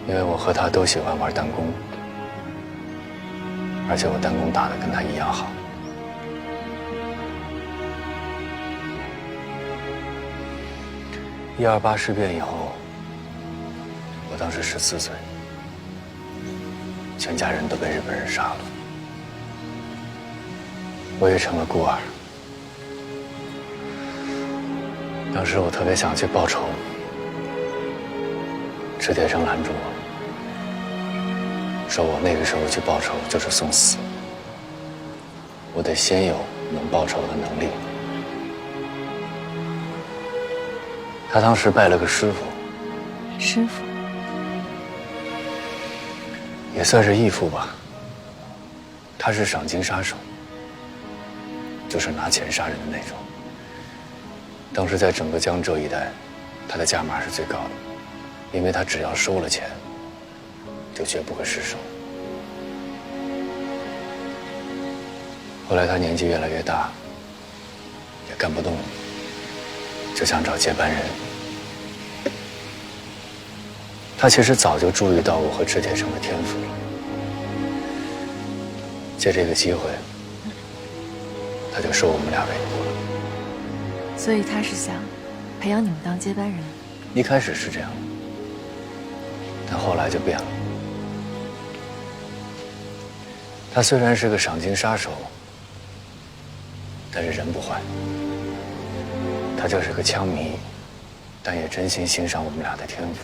因为我和他都喜欢玩弹弓，而且我弹弓打得跟他一样好。128事变以后，我当时14岁，全家人都被日本人杀了，我也成了孤儿。当时我特别想去报仇，池铁城拦住我，说我那个时候去报仇就是送死，我得先有能报仇的能力。他当时拜了个师傅，师傅也算是义父吧。他是赏金杀手，就是拿钱杀人的那种。当时在整个江浙一带，他的价码是最高的，因为他只要收了钱，就绝不会失手。后来他年纪越来越大，也干不动了，就想找接班人。他其实早就注意到我和池铁城的天赋了，借这个机会，他就收我们俩为徒了。所以他是想培养你们当接班人。一开始是这样，但后来就变了。他虽然是个赏金杀手，但是人不坏。他就是个枪迷，但也真心欣赏我们俩的天赋。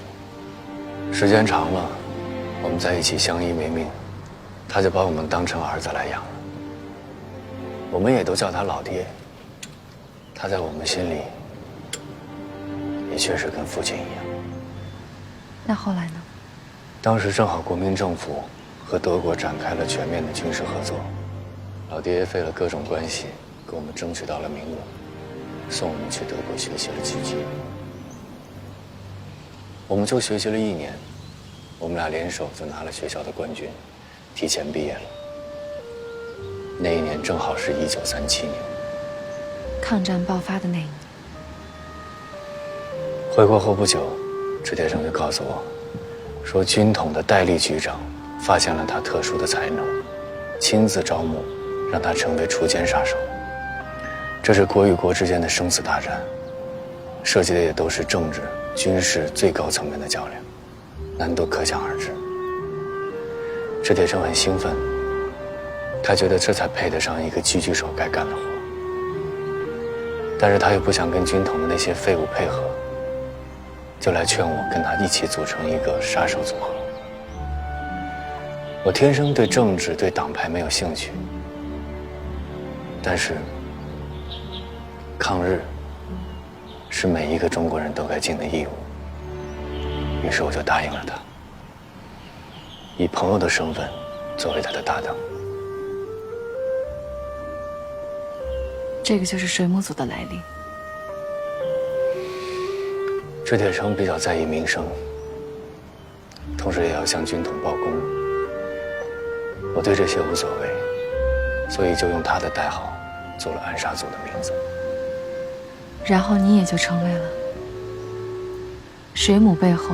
时间长了，我们在一起相依为命，他就把我们当成儿子来养了。我们也都叫他老爹，他在我们心里也确实跟父亲一样。那后来呢？当时正好国民政府和德国展开了全面的军事合作，老爹费了各种关系，给我们争取到了名额，送我们去德国学习了狙击。我们就学习了1年，我们俩联手就拿了学校的冠军，提前毕业了。那一年正好是1937年，抗战爆发的那一年。回国后不久，池铁城就告诉我，说军统的代理局长发现了他特殊的才能，亲自招募，让他成为锄奸杀手。这是国与国之间的生死大战，涉及的也都是政治、军事最高层面的较量，难度可想而知。池铁城很兴奋，他觉得这才配得上一个狙击手该干的活。但是他又不想跟军统的那些废物配合，就来劝我跟他一起组成一个杀手组合。我天生对政治、对党派没有兴趣，但是抗日是每一个中国人都该尽的义务，于是我就答应了他。以朋友的身份作为他的搭档。这个就是水母组的来历。制铁城比较在意名声，同时也要向军统报功。我对这些无所谓，所以就用他的代号做了暗杀组的名字。然后你也就成为了水母背后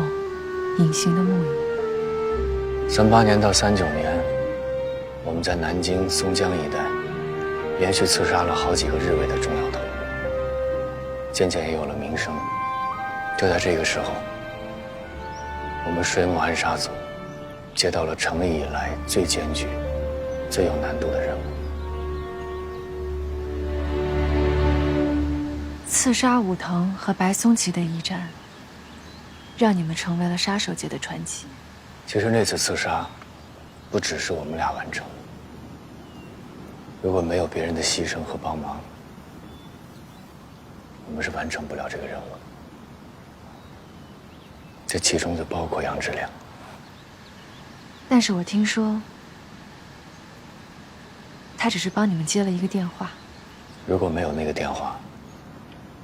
隐形的木鱼。38年到39年，我们在南京、松江一带连续刺杀了好几个日伪的重要头目，渐渐也有了名声。就在这个时候，我们水母暗杀组接到了成立以来最艰巨、最有难度的任务。刺杀武藤和白松崎的一战，让你们成为了杀手界的传奇。其实那次刺杀，不只是我们俩完成。如果没有别人的牺牲和帮忙，我们是完成不了这个任务的。这其中就包括杨志良。但是我听说，他只是帮你们接了一个电话。如果没有那个电话，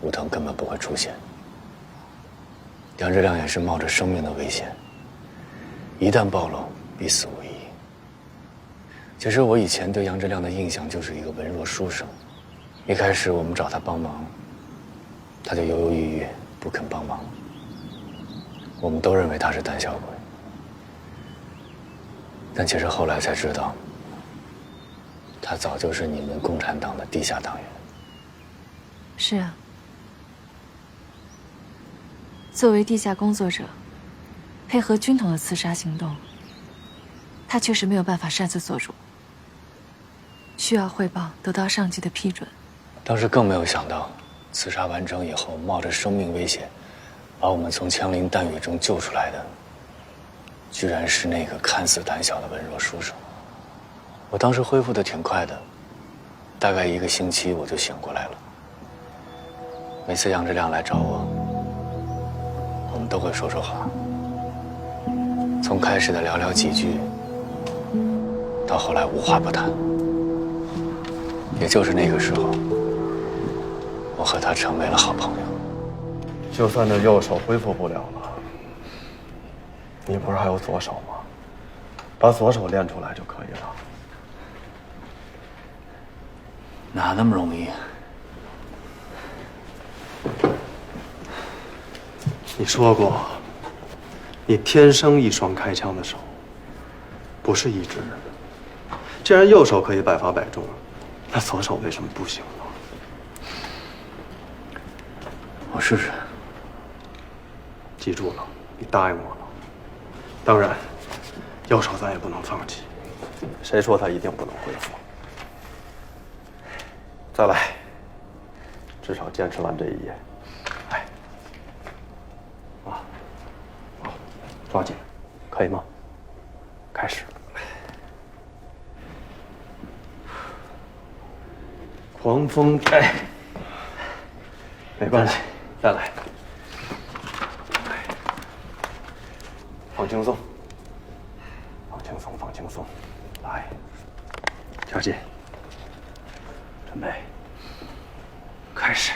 武藤根本不会出现。杨志良也是冒着生命的危险，一旦暴露，必死无疑。其实我以前对杨志良的印象就是一个文弱书生，一开始我们找他帮忙，他就犹犹豫豫不肯帮忙。我们都认为他是胆小鬼，但其实后来才知道，他早就是你们共产党的地下党员。是啊，作为地下工作者，配合军统的刺杀行动，他确实没有办法擅自做主，需要汇报得到上级的批准。当时更没有想到，刺杀完成以后，冒着生命危险，把我们从枪林弹雨中救出来的，居然是那个看似胆小的文弱书生。我当时恢复的挺快的，大概1个星期我就醒过来了。每次杨志良来找我，我们都会说说话，从开始的寥寥几句，到后来无话不谈。也就是那个时候，我和他成为了好朋友。就算这右手恢复不了了，你不是还有左手吗？把左手练出来就可以了。哪那么容易？你说过，你天生一双开枪的手，不是一只。既然右手可以百发百中，那左手为什么不行呢？我试试。记住了，你答应我了。当然，右手咱也不能放弃。谁说他一定不能恢复？再来，至少坚持完这一页。来，抓紧，可以吗？开始。狂风，没关系，再来。放轻松，放轻松，放轻松。来，小姐，准备，开始。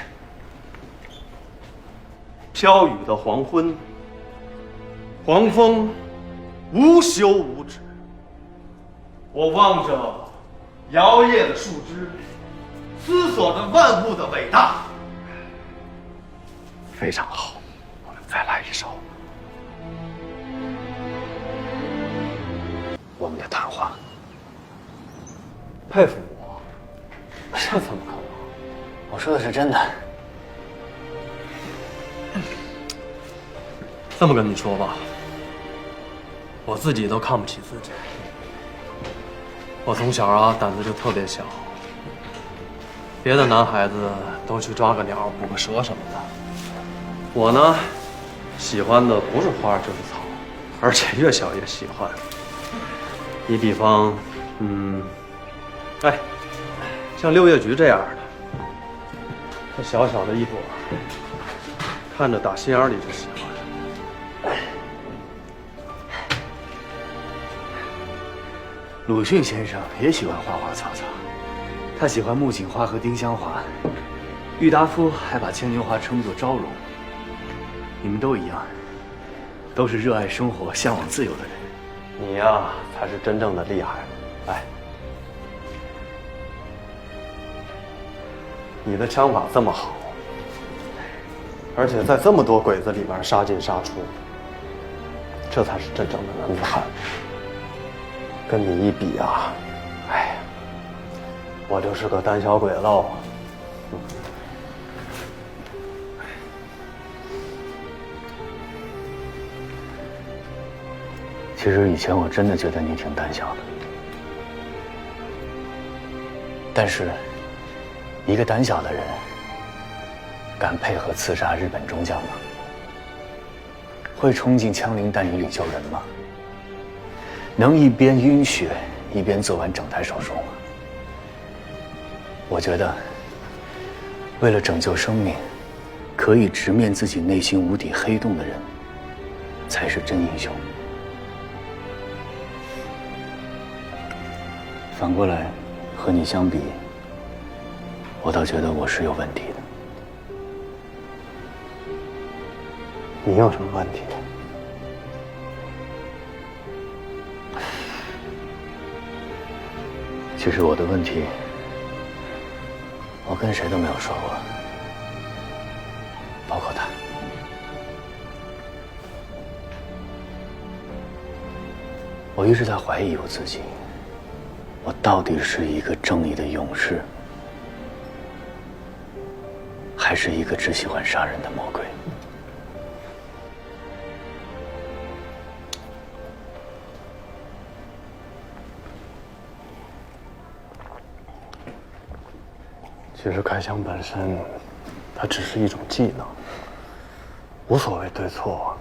飘雨的黄昏，黄风无休无止。我望着摇曳的树枝，思索着万物的伟大。非常好，我们再来一首。我们的谈话，佩服我，这怎么可能？我说的是真的。这么跟你说吧，我自己都看不起自己。我从小啊胆子就特别小，别的男孩子都去抓个鸟、捕个蛇什么的，我呢，喜欢的不是花就是草，而且越小越喜欢。你比方，像六叶菊这样的，它小小的一朵，看着打心眼里就喜欢。鲁迅先生也喜欢花花草草，他喜欢木槿花和丁香花。郁达夫还把牵牛花称作朝荣。你们都一样，都是热爱生活、向往自由的人。你呀，才是真正的厉害。来，你的枪法这么好，而且在这么多鬼子里边杀进杀出，这才是真正的男子汉。跟你一比啊，哎，我就是个胆小鬼喽。其实以前我真的觉得你挺胆小的，但是，一个胆小的人，敢配合刺杀日本中将吗？会冲进枪林弹雨里救人吗？能一边晕血一边做完整台手术吗？我觉得，为了拯救生命，可以直面自己内心无底黑洞的人，才是真英雄。反过来，和你相比，我倒觉得我是有问题的。你有什么问题？其实我的问题，我跟谁都没有说过，包括他。我一直在怀疑我自己。我到底是一个正义的勇士，还是一个只喜欢杀人的魔鬼？其实开枪本身，它只是一种技能，无所谓对错。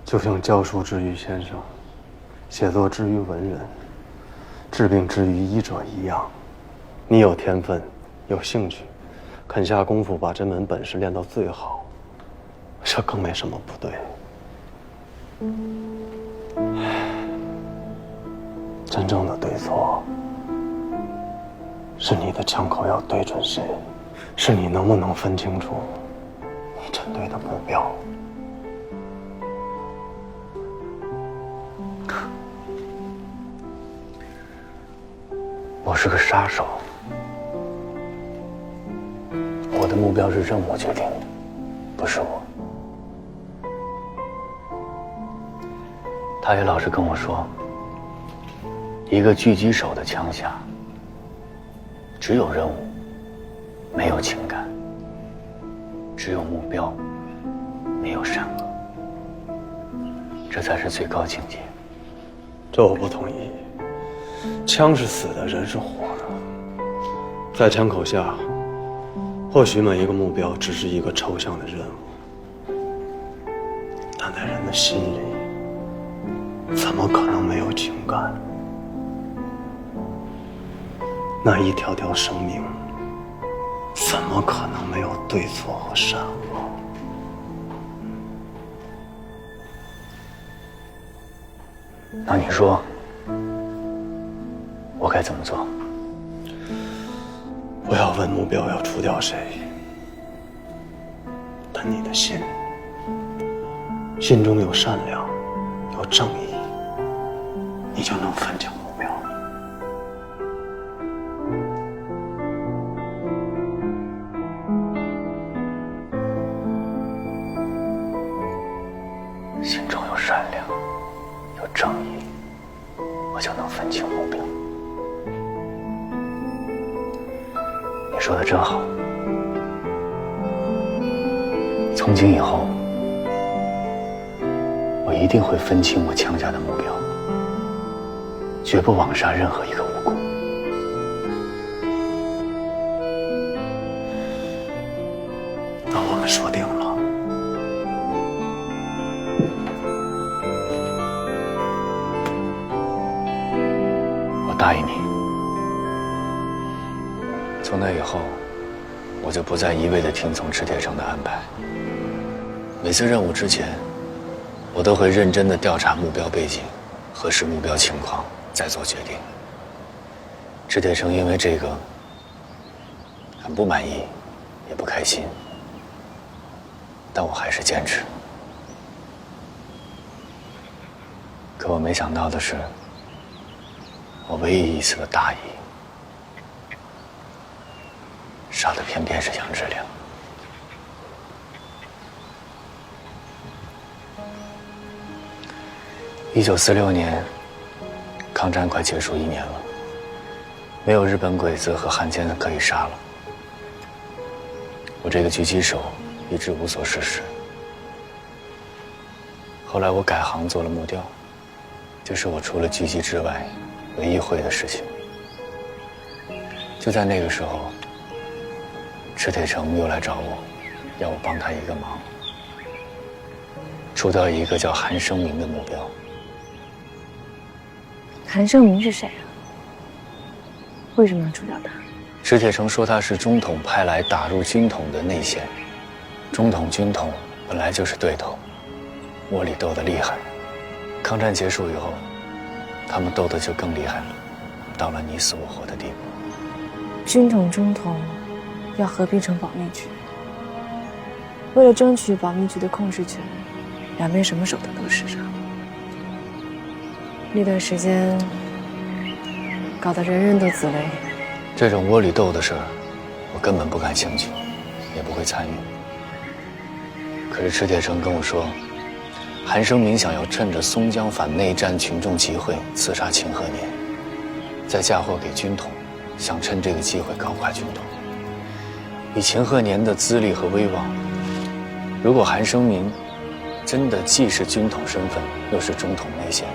就像教书之于先生，写作之于文人，治病之于医者一样，你有天分，有兴趣，肯下功夫把这门本事练到最好，这更没什么不对。真正的对错，是你的枪口要对准谁，是你能不能分清楚你针对的目标。我是个杀手，我的目标是任务决定的，不是我。他也老是跟我说，一个狙击手的枪下，只有任务，没有情感；只有目标，没有善恶。这才是最高境界。这我不同意。枪是死的，人是活的。在枪口下，或许每一个目标只是一个抽象的任务，但在人的心里，怎么可能没有情感？那一条条生命，怎么可能没有对错和善恶？那你说，我该怎么做？不要问目标要除掉谁，但你的心中有善良，有正义，你就能分清目标。心中有善良，有正义，我就能分清目标。你说的真好。从今以后，我一定会分清我枪下的目标，绝不枉杀任何一个无辜。那我们说定了。我答应你。从那以后，我就不再一味地听从池铁城的安排。每次任务之前，我都会认真地调查目标背景，核实目标情况，再做决定。池铁城因为这个很不满意，也不开心，但我还是坚持。可我没想到的是，我唯一一次的大意，杀的偏偏是杨志良。1946年，抗战快结束1年了，没有日本鬼子和汉奸可以杀了。我这个狙击手一直无所事事。后来我改行做了木雕，这是我除了狙击之外唯一会的事情。就在那个时候，池铁城又来找我，要我帮他一个忙，除掉一个叫韩生明的目标。韩生明是谁啊？为什么要除掉他？池铁城说他是中统派来打入军统的内线，中统军统本来就是对头，窝里斗得厉害。抗战结束以后，他们斗得就更厉害了，到了你死我活的地步。军统、中统要合并成保密局，为了争取保密局的控制权，两边什么手段都使上。那段时间搞得人人都自危。这种窝里斗的事儿，我根本不感兴趣，也不会参与。可是池铁城跟我说，韩生明想要趁着松江反内战群众集会刺杀秦鹤年，再嫁祸给军统，想趁这个机会搞垮军统。以秦鹤年的资历和威望，如果韩生明真的既是军统身份，又是中统内线，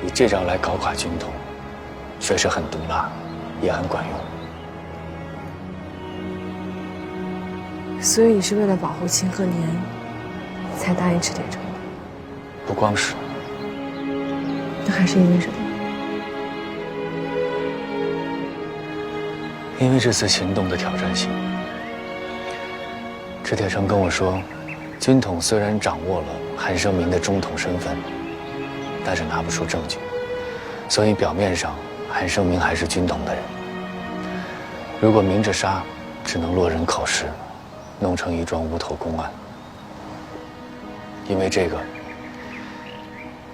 以这招来搞垮军统，确实很毒辣，也很管用。所以你是为了保护秦鹤年，才答应池铁城的？不光是。那还是因为什么？因为这次行动的挑战性。池铁城跟我说，军统虽然掌握了韩生明的中统身份，但是拿不出证据，所以表面上韩生明还是军统的人。如果明着杀，只能落人口实，弄成一桩无头公案。因为这个，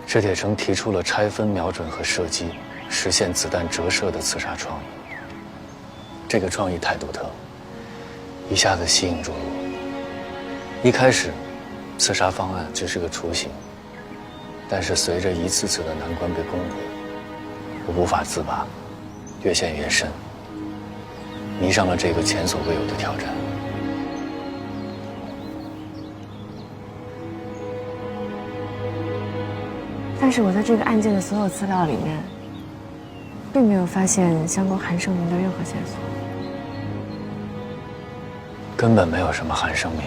池铁城提出了拆分瞄准和射击，实现子弹折射的刺杀创意。这个创意太独特，一下子吸引住了我。一开始，刺杀方案只是个雏形，但是随着一次次的难关被攻破，我无法自拔，越陷越深，迷上了这个前所未有的挑战。但是我在这个案件的所有资料里面，并没有发现相关韩生明的任何线索。根本没有什么韩生明，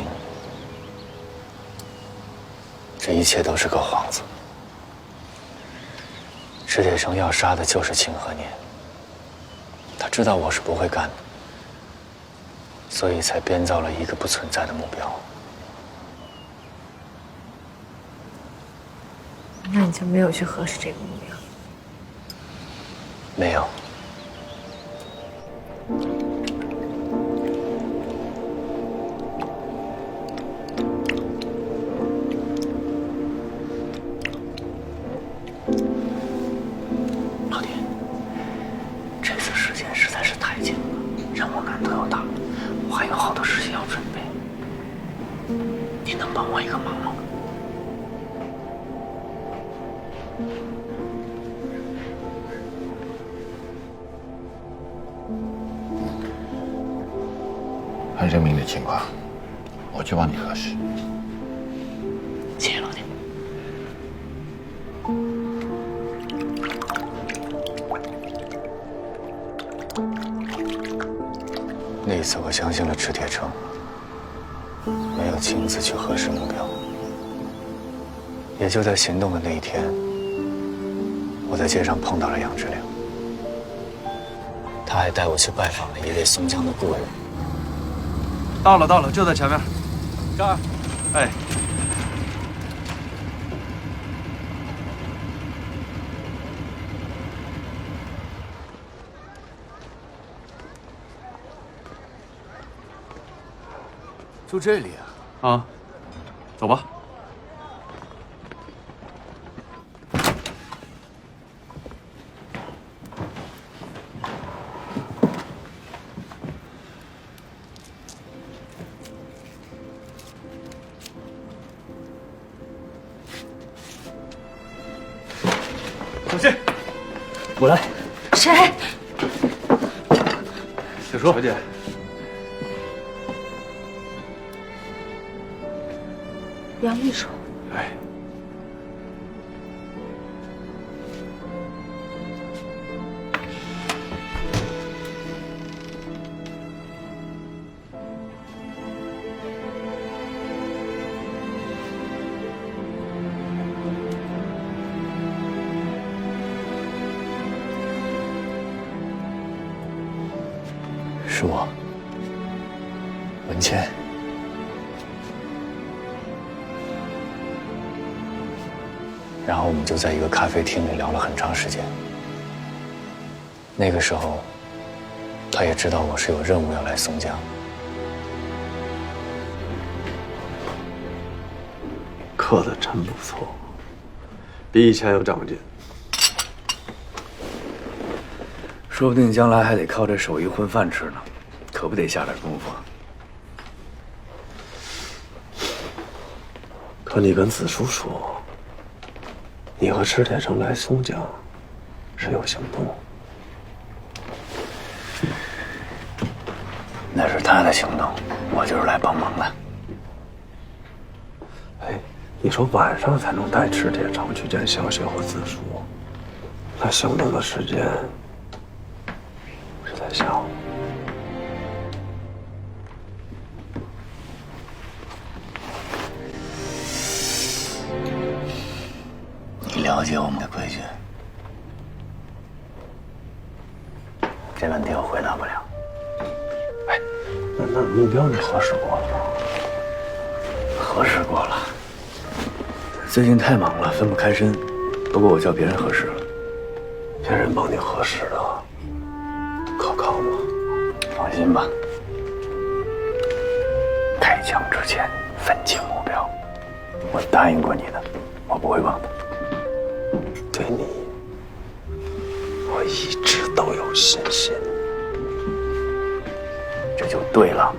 这一切都是个幌子。池铁城要杀的就是秦鹤年，他知道我是不会干的，所以才编造了一个不存在的目标。那你就没有去核实这个目标？没有。老爹，这次事件实在是太紧了，任务难度又大，我还有好多事情要准备。您能帮我一个忙吗？韩生明的情况，我去帮你核实。谢谢老爹。那一次我相信了池铁城，没有亲自去核实目标。也就在行动的那一天，我在街上碰到了杨志良，他还带我去拜访了一位松江的故人。到了，就在前面。这儿。哎。就这里啊？啊，走吧。小心！我来。谁？请说。小姐，杨秘书。哎，是我，文谦。然后我们就在一个咖啡厅里聊了很长时间。那个时候，他也知道我是有任务要来松江。刻的真不错，比以前有长进。说不定将来还得靠这手艺混饭吃呢，可不得下点功夫。可你跟子舒说，你和池铁城来松江是有行动。那是他的行动，我就是来帮忙的。哎，你说晚上才能带池铁城去见小雪和子舒，那行动的时间是在下午。你了解我们的规矩，这问题我回答不了。哎，那目标你核实过了吗？核实过了，最近太忙了，分不开身。不过我叫别人核实了。别人帮你核实的，可靠吗？放心吧。开枪之前分清目标，我答应过你的，我不会忘的。对你，我一直都有信心。这就对了。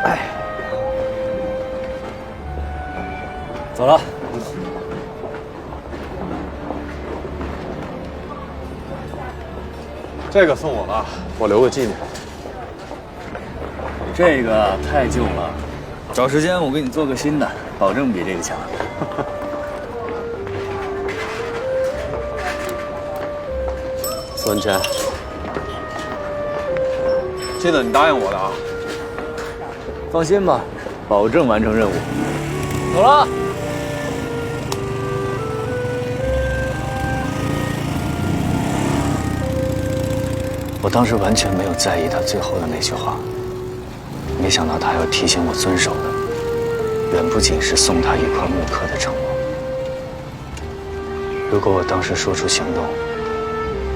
哎，走了。这个送我了，我留个纪念。这个太旧了，找时间我给你做个新的，保证比这个强。苏文谦，记得你答应我的啊。放心吧，保证完成任务。走了。我当时完全没有在意他最后的那句话，没想到他要提醒我遵守的，远不仅是送他一块木刻的承诺。如果我当时说出行动，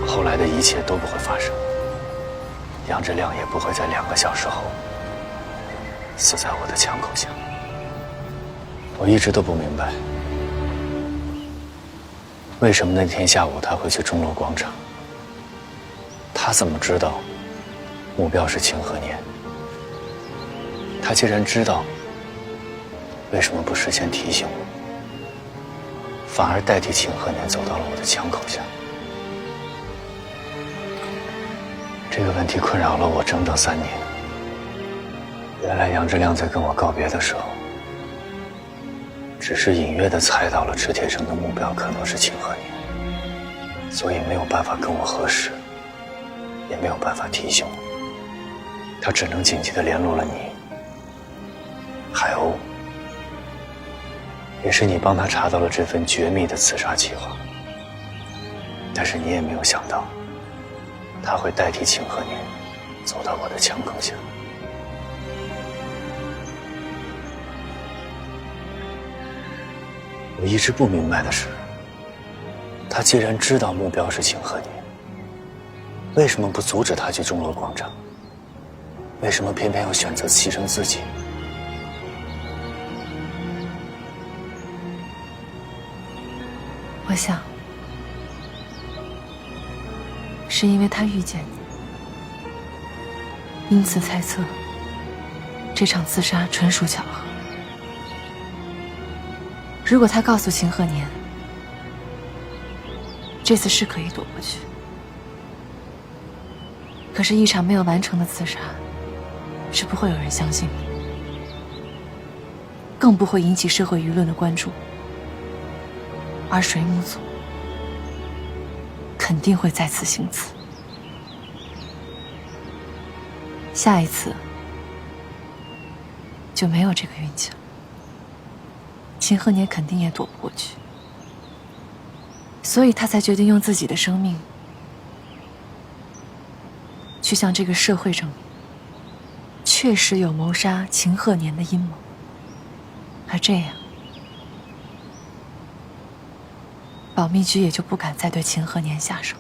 后来的一切都不会发生，杨志亮也不会在2个小时后死在我的枪口下。我一直都不明白，为什么那天下午他会去钟楼广场。他怎么知道目标是清河年？他既然知道，为什么不事先提醒我，反而代替清河年走到了我的枪口下？这个问题困扰了我整整3年。原来杨志亮在跟我告别的时候，只是隐约地猜到了池铁城的目标可能是清河年，所以没有办法跟我核实，也没有办法提醒我，他只能紧急地联络了你，海鸥。也是你帮他查到了这份绝密的刺杀计划，但是你也没有想到，他会代替清河年走到我的枪口下。我一直不明白的是，他他既然知道目标是秦鹤年，为什么不阻止他去钟楼广场？为什么偏偏要选择牺牲自己？我想，是因为他遇见你，因此猜测这场自杀纯属巧合。如果他告诉秦鹤年，这次是可以躲过去，可是，一场没有完成的自杀，是不会有人相信的，更不会引起社会舆论的关注。而水母组肯定会再次行刺，下一次就没有这个运气了。秦鹤年肯定也躲不过去，所以他才决定用自己的生命去向这个社会证明，确实有谋杀秦鹤年的阴谋。而这样，保密局也就不敢再对秦鹤年下手。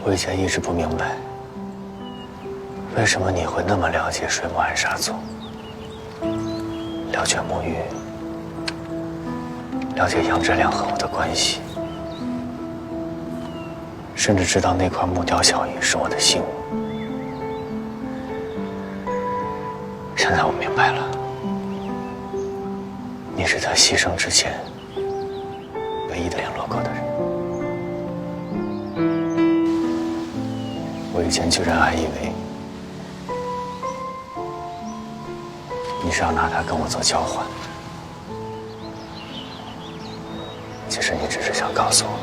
我以前一直不明白，为什么你会那么了解水母暗杀组，了解沐浴，了解杨志良和我的关系，甚至知道那块木雕小鱼是我的信物。现在我明白了，你是他牺牲之前唯一的联络过的人。我以前居然还以为你是要拿他跟我做交换，其实你只是想告诉我，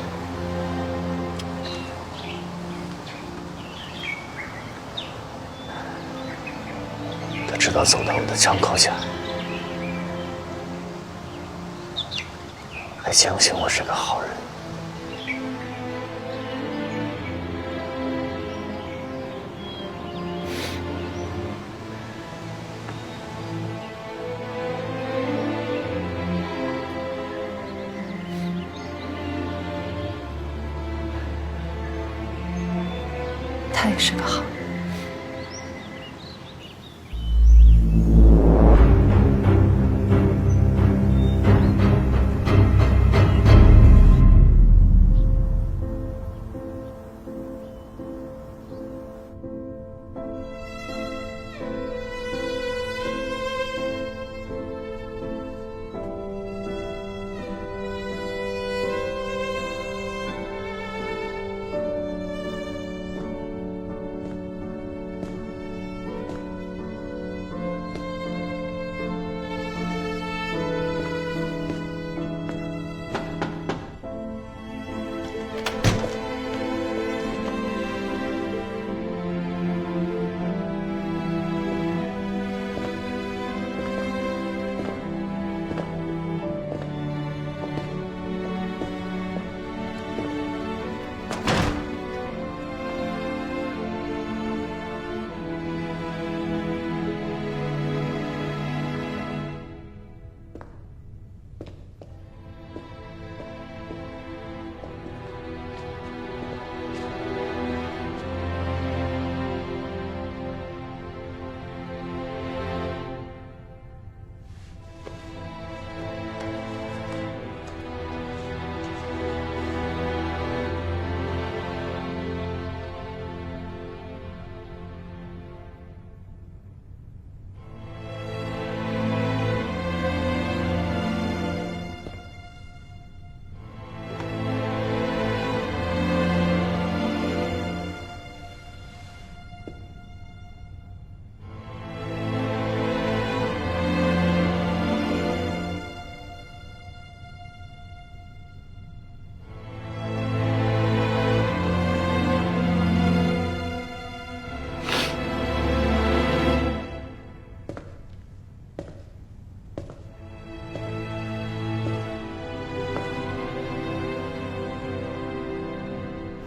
他知道走到我的枪口下，还相信我是个好人。他也是个好人。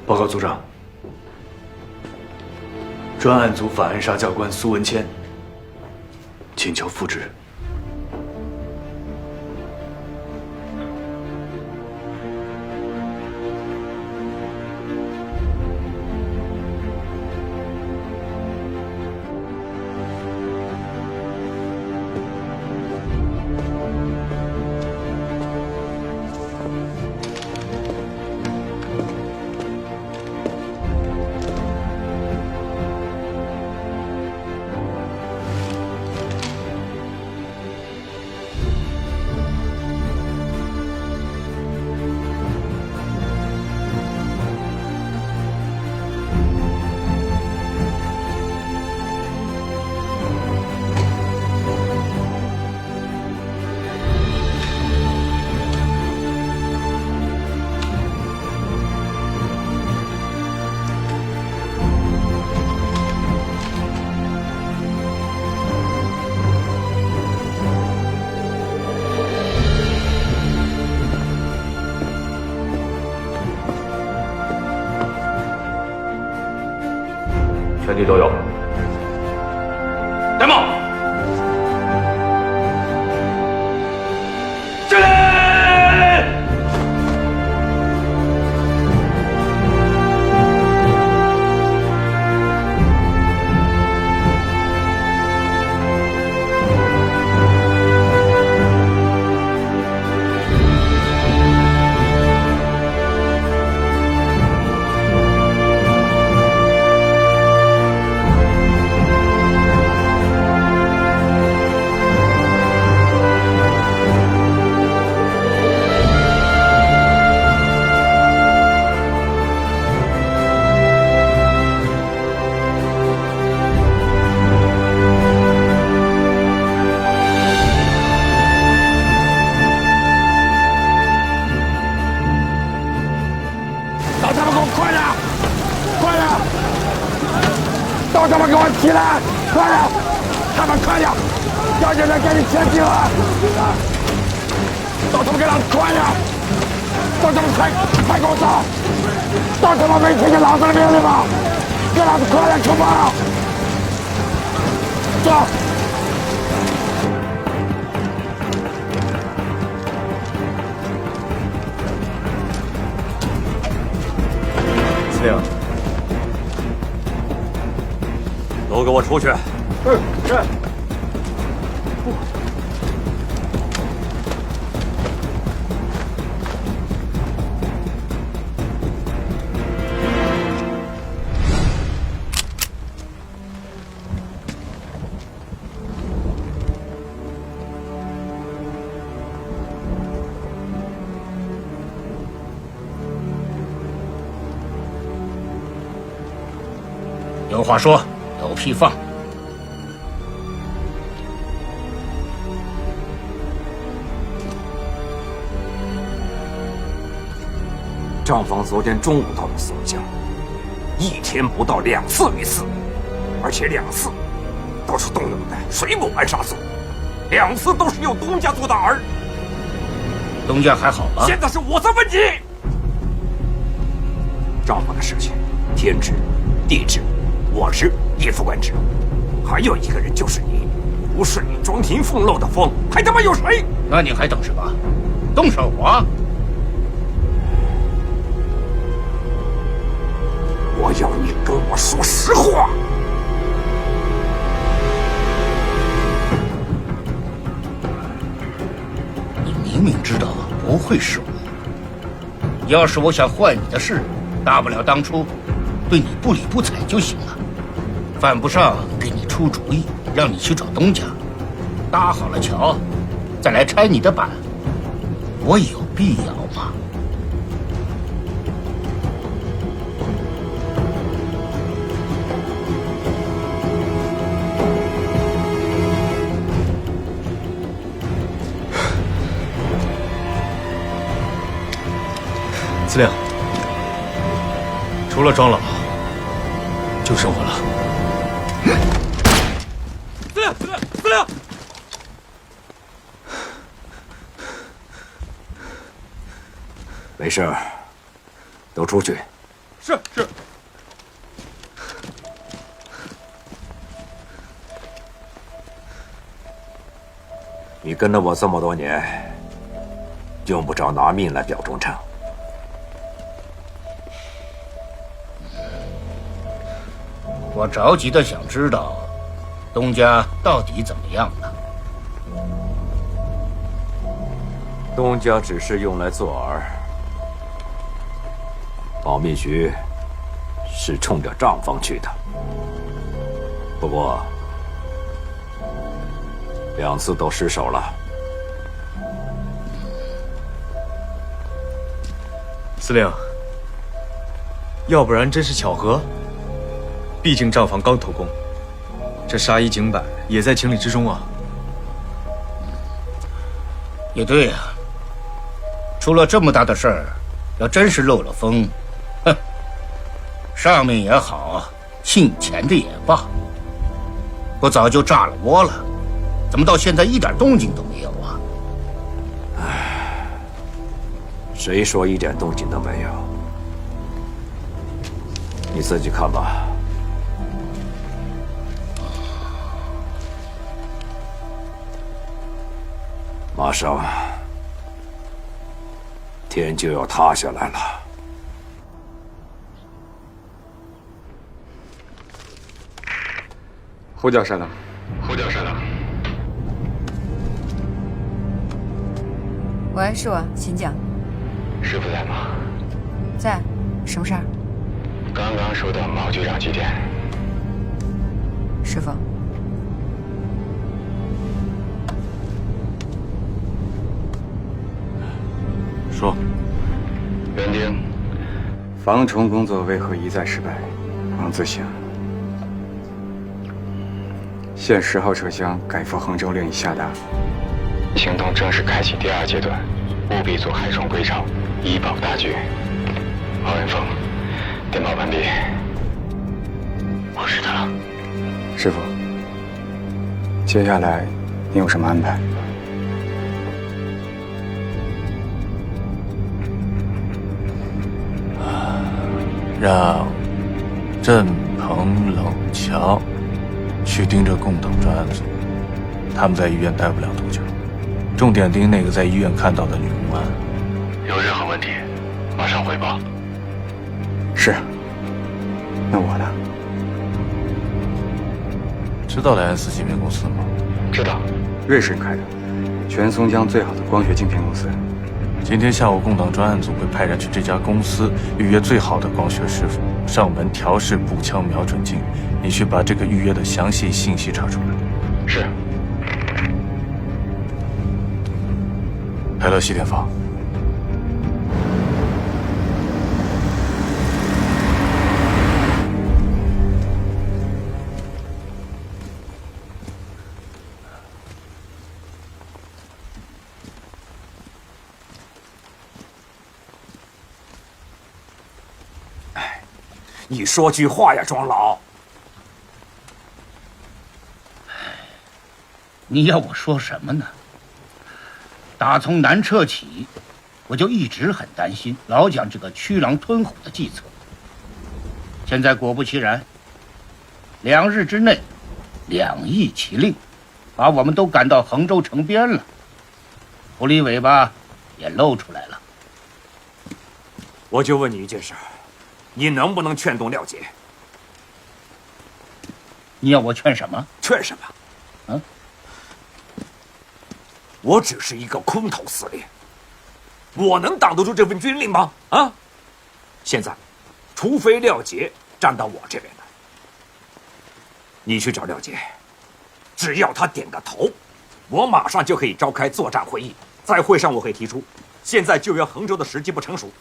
报告组长，专案组反暗杀教官苏文谦请求复职。全体都有。戴帽。敬礼。都他妈给我起来！快点，他们快点！要紧的赶紧前进了！都他妈给老子快点！都他妈快给我走！都他妈没听见老子的命令吗？给老子快点出发！走！司令。都给我出去！是。有话说。有屁放！账房昨天中午到了松江，一天不到2次遇刺，而且2次都是动用的水母暗杀素，2次都是由东家做的饵。东家还好吧？现在是我在问你，账房的事情，天知、地知、我知。一副官职，还有一个人就是你，无水装庭凤漏的风，还他妈有谁？那你还等什么？动手啊！我要你跟我说实话。你明明知道不会是我，要是我想坏你的事，大不了当初对你不理不睬就行了。犯不上给你出主意，让你去找东家，搭好了桥，再来拆你的板，我有必要吗？司令，除了庄老，就剩我了。司令！没事，都出去，是。你跟了我这么多年，用不着拿命来表忠诚。我着急的想知道，东家到底怎么样了？东家只是用来做饵，保密局是冲着账房去的。不过2次都失手了。司令，要不然真是巧合。毕竟账房刚投工，这杀一儆百也在情理之中啊。也对呀，出了这么大的事儿，要真是漏了风，哼，上面也好，姓钱的也罢，我早就炸了窝了，怎么到现在一点动静都没有啊？唉，谁说一点动静都没有？你自己看吧。马上天就要塌下来了。呼叫山狼，呼叫山狼。喂，是我，请讲。师傅在吗？在，什么事儿？刚刚收到毛局长急电。师傅。说，园丁，防虫工作为何一再失败？王自省。现10号车厢改赴衡州令已下达，行动正式开启第2阶段，务必做害虫归巢，以保大局。黄元凤，电报完毕。我知道了。师傅，接下来你有什么安排？让郑鹏、冷桥去盯着共等专案组，他们在医院待不了多久，重点盯那个在医院看到的女公安。有任何问题，马上汇报。是。那我呢？知道莱恩斯芯片公司吗？知道，瑞士开的，全松江最好的光学镜片公司。今天下午，共党专案组会派人去这家公司预约最好的光学师傅，上门调试步枪瞄准镜。你去把这个预约的详细信息查出来。是。泰勒西电房。你说句话呀，庄老。你要我说什么呢？打从南撤起，我就一直很担心老蒋这个驱狼吞虎的计策。现在果不其然，2日之内，2议其令，把我们都赶到衡州城边了，狐狸尾巴也露出来了。我就问你一件事。你能不能劝动廖杰？你要我劝什么？劝什么？我只是一个空头司令，我能挡得住这份军令吗？啊！现在，除非廖杰站到我这边来，你去找廖杰，只要他点个头，我马上就可以召开作战会议。在会上，我会提出，现在救援衡州的时机不成熟。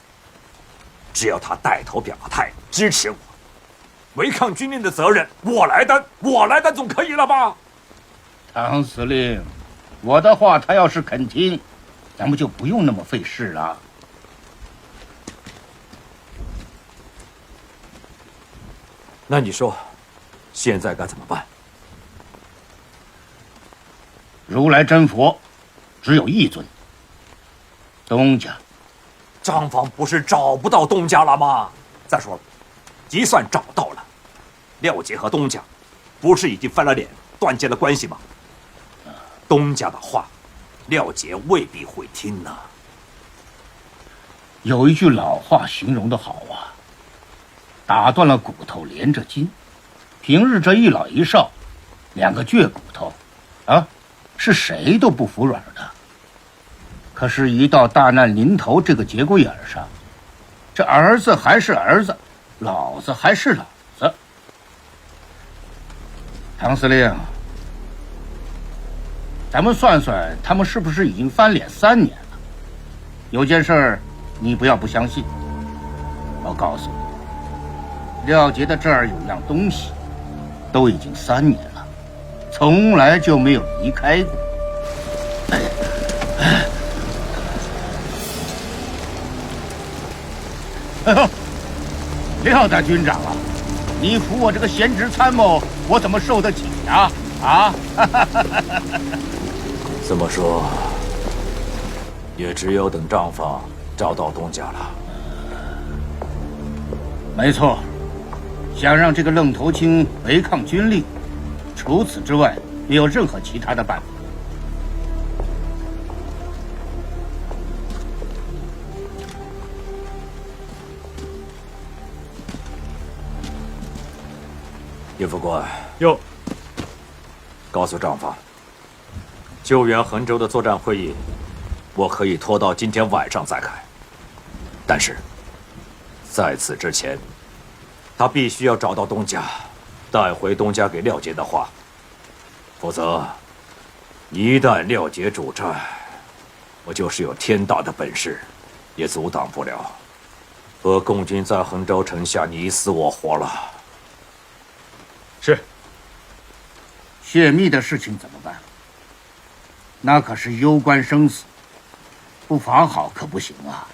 只要他带头表个态，支持我，违抗军令的责任我来担，总可以了吧？唐司令，我的话他要是肯听，咱们就不用那么费事了。那你说，现在该怎么办？如来真佛，只有一尊。东家。张房不是找不到东家了吗？再说了，就算找到了，廖杰和东家不是已经翻了脸，断绝了关系吗？东家的话，廖杰未必会听呢。有一句老话形容的好啊，打断了骨头连着筋。平日这一老一少，两个倔骨头，啊，是谁都不服软的。可是，一到大难临头这个节骨眼上，这儿子还是儿子，老子还是老子。唐司令，咱们算算，他们是不是已经翻脸3年了？有件事儿，你不要不相信。我告诉你，廖杰的这儿有样东西，都已经3年了，从来就没有离开过。哎呦，廖大军长啊，你扶我这个闲职参谋，我怎么受得起呀？啊！这么说，也只有等账房找到东家了。没错，想让这个愣头青违抗军令，除此之外没有任何其他的办法。叶副官，哟，告诉账房，救援衡州的作战会议，我可以拖到今天晚上再开。但是，在此之前，他必须要找到东家，带回东家给廖杰的话，否则，一旦廖杰主战，我就是有天大的本事，也阻挡不了。和共军在衡州城下你死我活了。是。泄密的事情怎么办？那可是攸关生死，不防好可不行啊！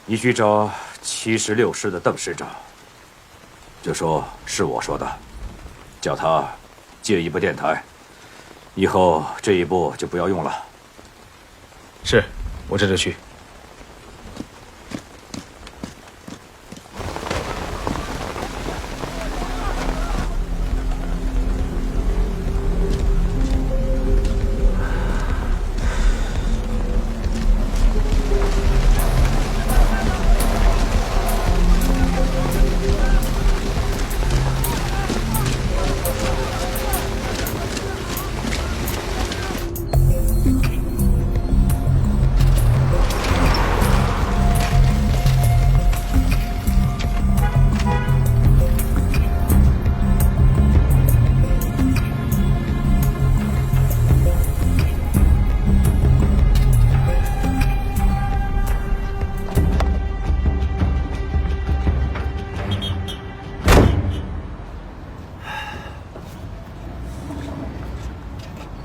你去找76师的邓师长，就说是我说的，叫他借一部电台，以后这一部就不要用了。是，我这就去。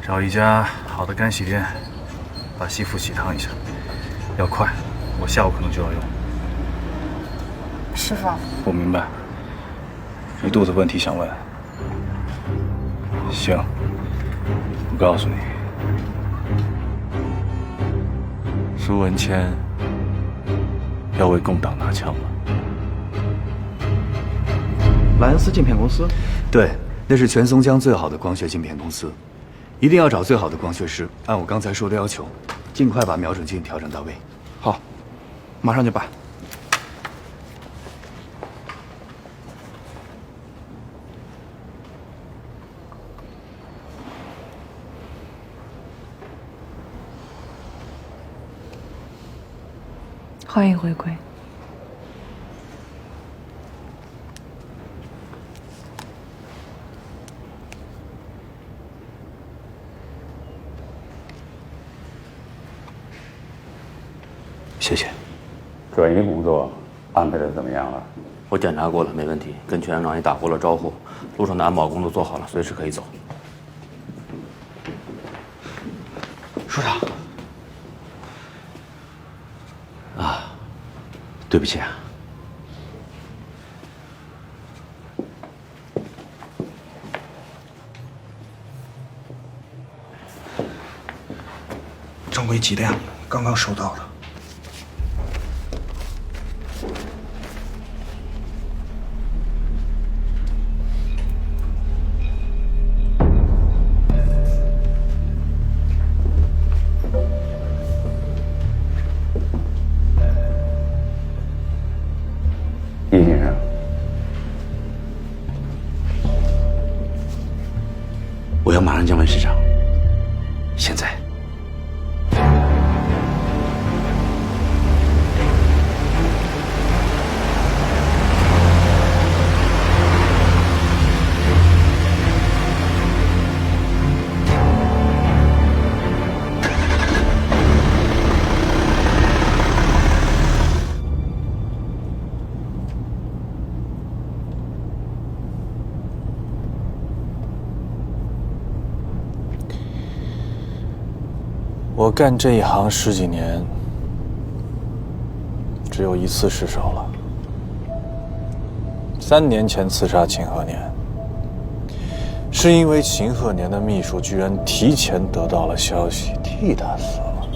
找一家好的干洗店，把西服洗烫一下，要快，我下午可能就要用。师傅，我明白，一肚子问题想问。行，我告诉你，苏文谦要为共党拿枪了。莱恩斯镜片公司？对，那是全松江最好的光学镜片公司。一定要找最好的光学师，按我刚才说的要求，尽快把瞄准镜调整到位。好，马上就办。欢迎回归。谢谢。转移工作安排的怎么样了？我检查过了，没问题。跟全连长也打过了招呼，路上的安保工作做好了，随时可以走。署长。啊，对不起啊。正规剂量刚刚收到的。叶先生，我要马上降温市场，现在。我干这一行10几年，只有一次失手了。3年前刺杀秦鹤年，是因为秦鹤年的秘书居然提前得到了消息，替他死了。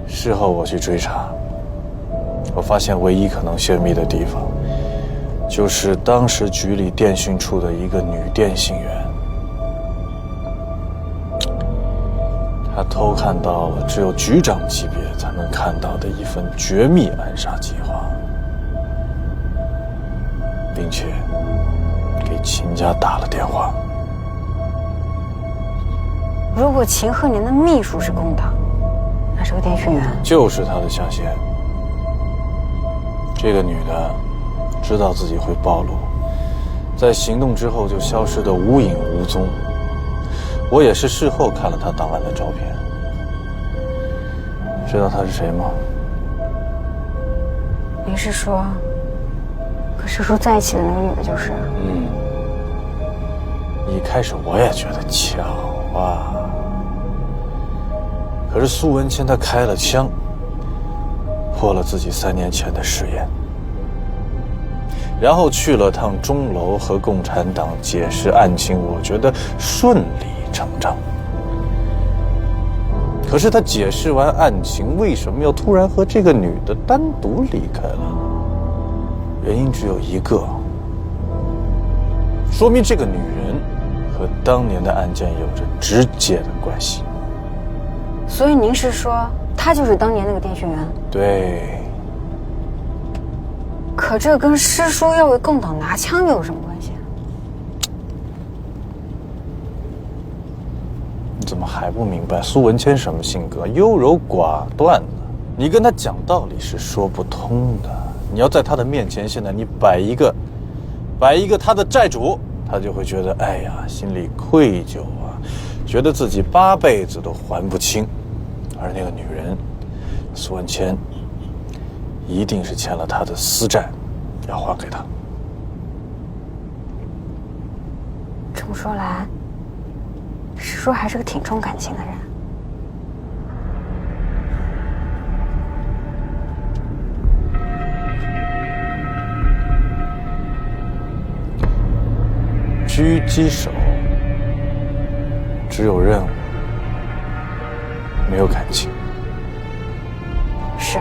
事后我去追查，我发现唯一可能泄密的地方，就是当时局里电讯处的一个女电信员。他偷看到了只有局长级别才能看到的一份绝密暗杀计划，并且给秦家打了电话。如果秦鹤年的秘书是共党，那这个电讯员就是他的下线。这个女的知道自己会暴露，在行动之后就消失得无影无踪。我也是事后看了她当晚的照片。知道她是谁吗？您是说，和师叔在一起的那个女的就是？一开始我也觉得巧啊。可是苏文谦他开了枪，破了自己3年前的誓言，然后去了趟钟楼和共产党解释案情，我觉得顺理成章。可是他解释完案情，为什么要突然和这个女的单独离开了？原因只有一个，说明这个女人和当年的案件有着直接的关系。所以您是说，她就是当年那个电讯员？对。可这跟师叔要为共党拿枪又有什么关系？你怎么还不明白苏文谦什么性格？优柔寡断的，你跟他讲道理是说不通的。你要在他的面前，现在你摆一个他的债主，他就会觉得哎呀，心里愧疚啊，觉得自己8辈子都还不清。而那个女人苏文谦一定是欠了他的私债，要还给他。这么说来，师叔还是个挺重感情的人。狙击手只有任务，没有感情。是。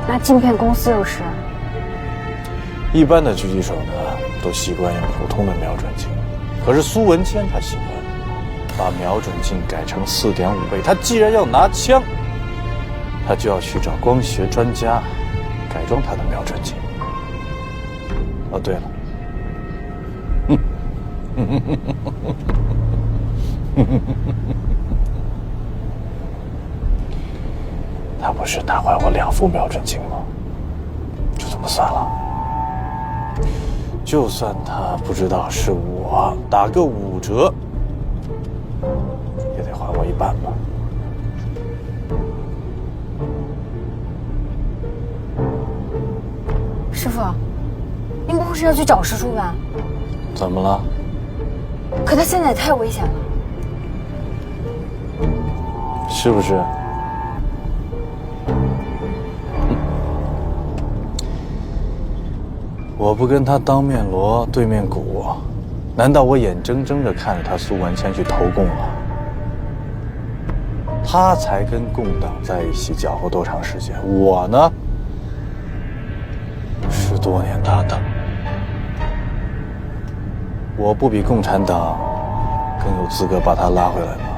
那镜片公司又是？一般的狙击手呢，都习惯用普通的瞄准镜，可是苏文谦他习惯把瞄准镜改成4.5倍。他既然要拿枪，他就要去找光学专家改装他的瞄准镜。哦，对了，他不是打坏我2副瞄准镜吗？就这么算了。就算他不知道是我，打个5折，也得还我1半吧。师傅，您不会是要去找师叔吧？怎么了？可他现在也太危险了。是不是？我不跟他当面锣对面鼓，难道我眼睁睁地看着他苏文谦去投共了？他才跟共党在一起搅和多长时间？我呢，10多年搭档，我不比共产党更有资格把他拉回来吗？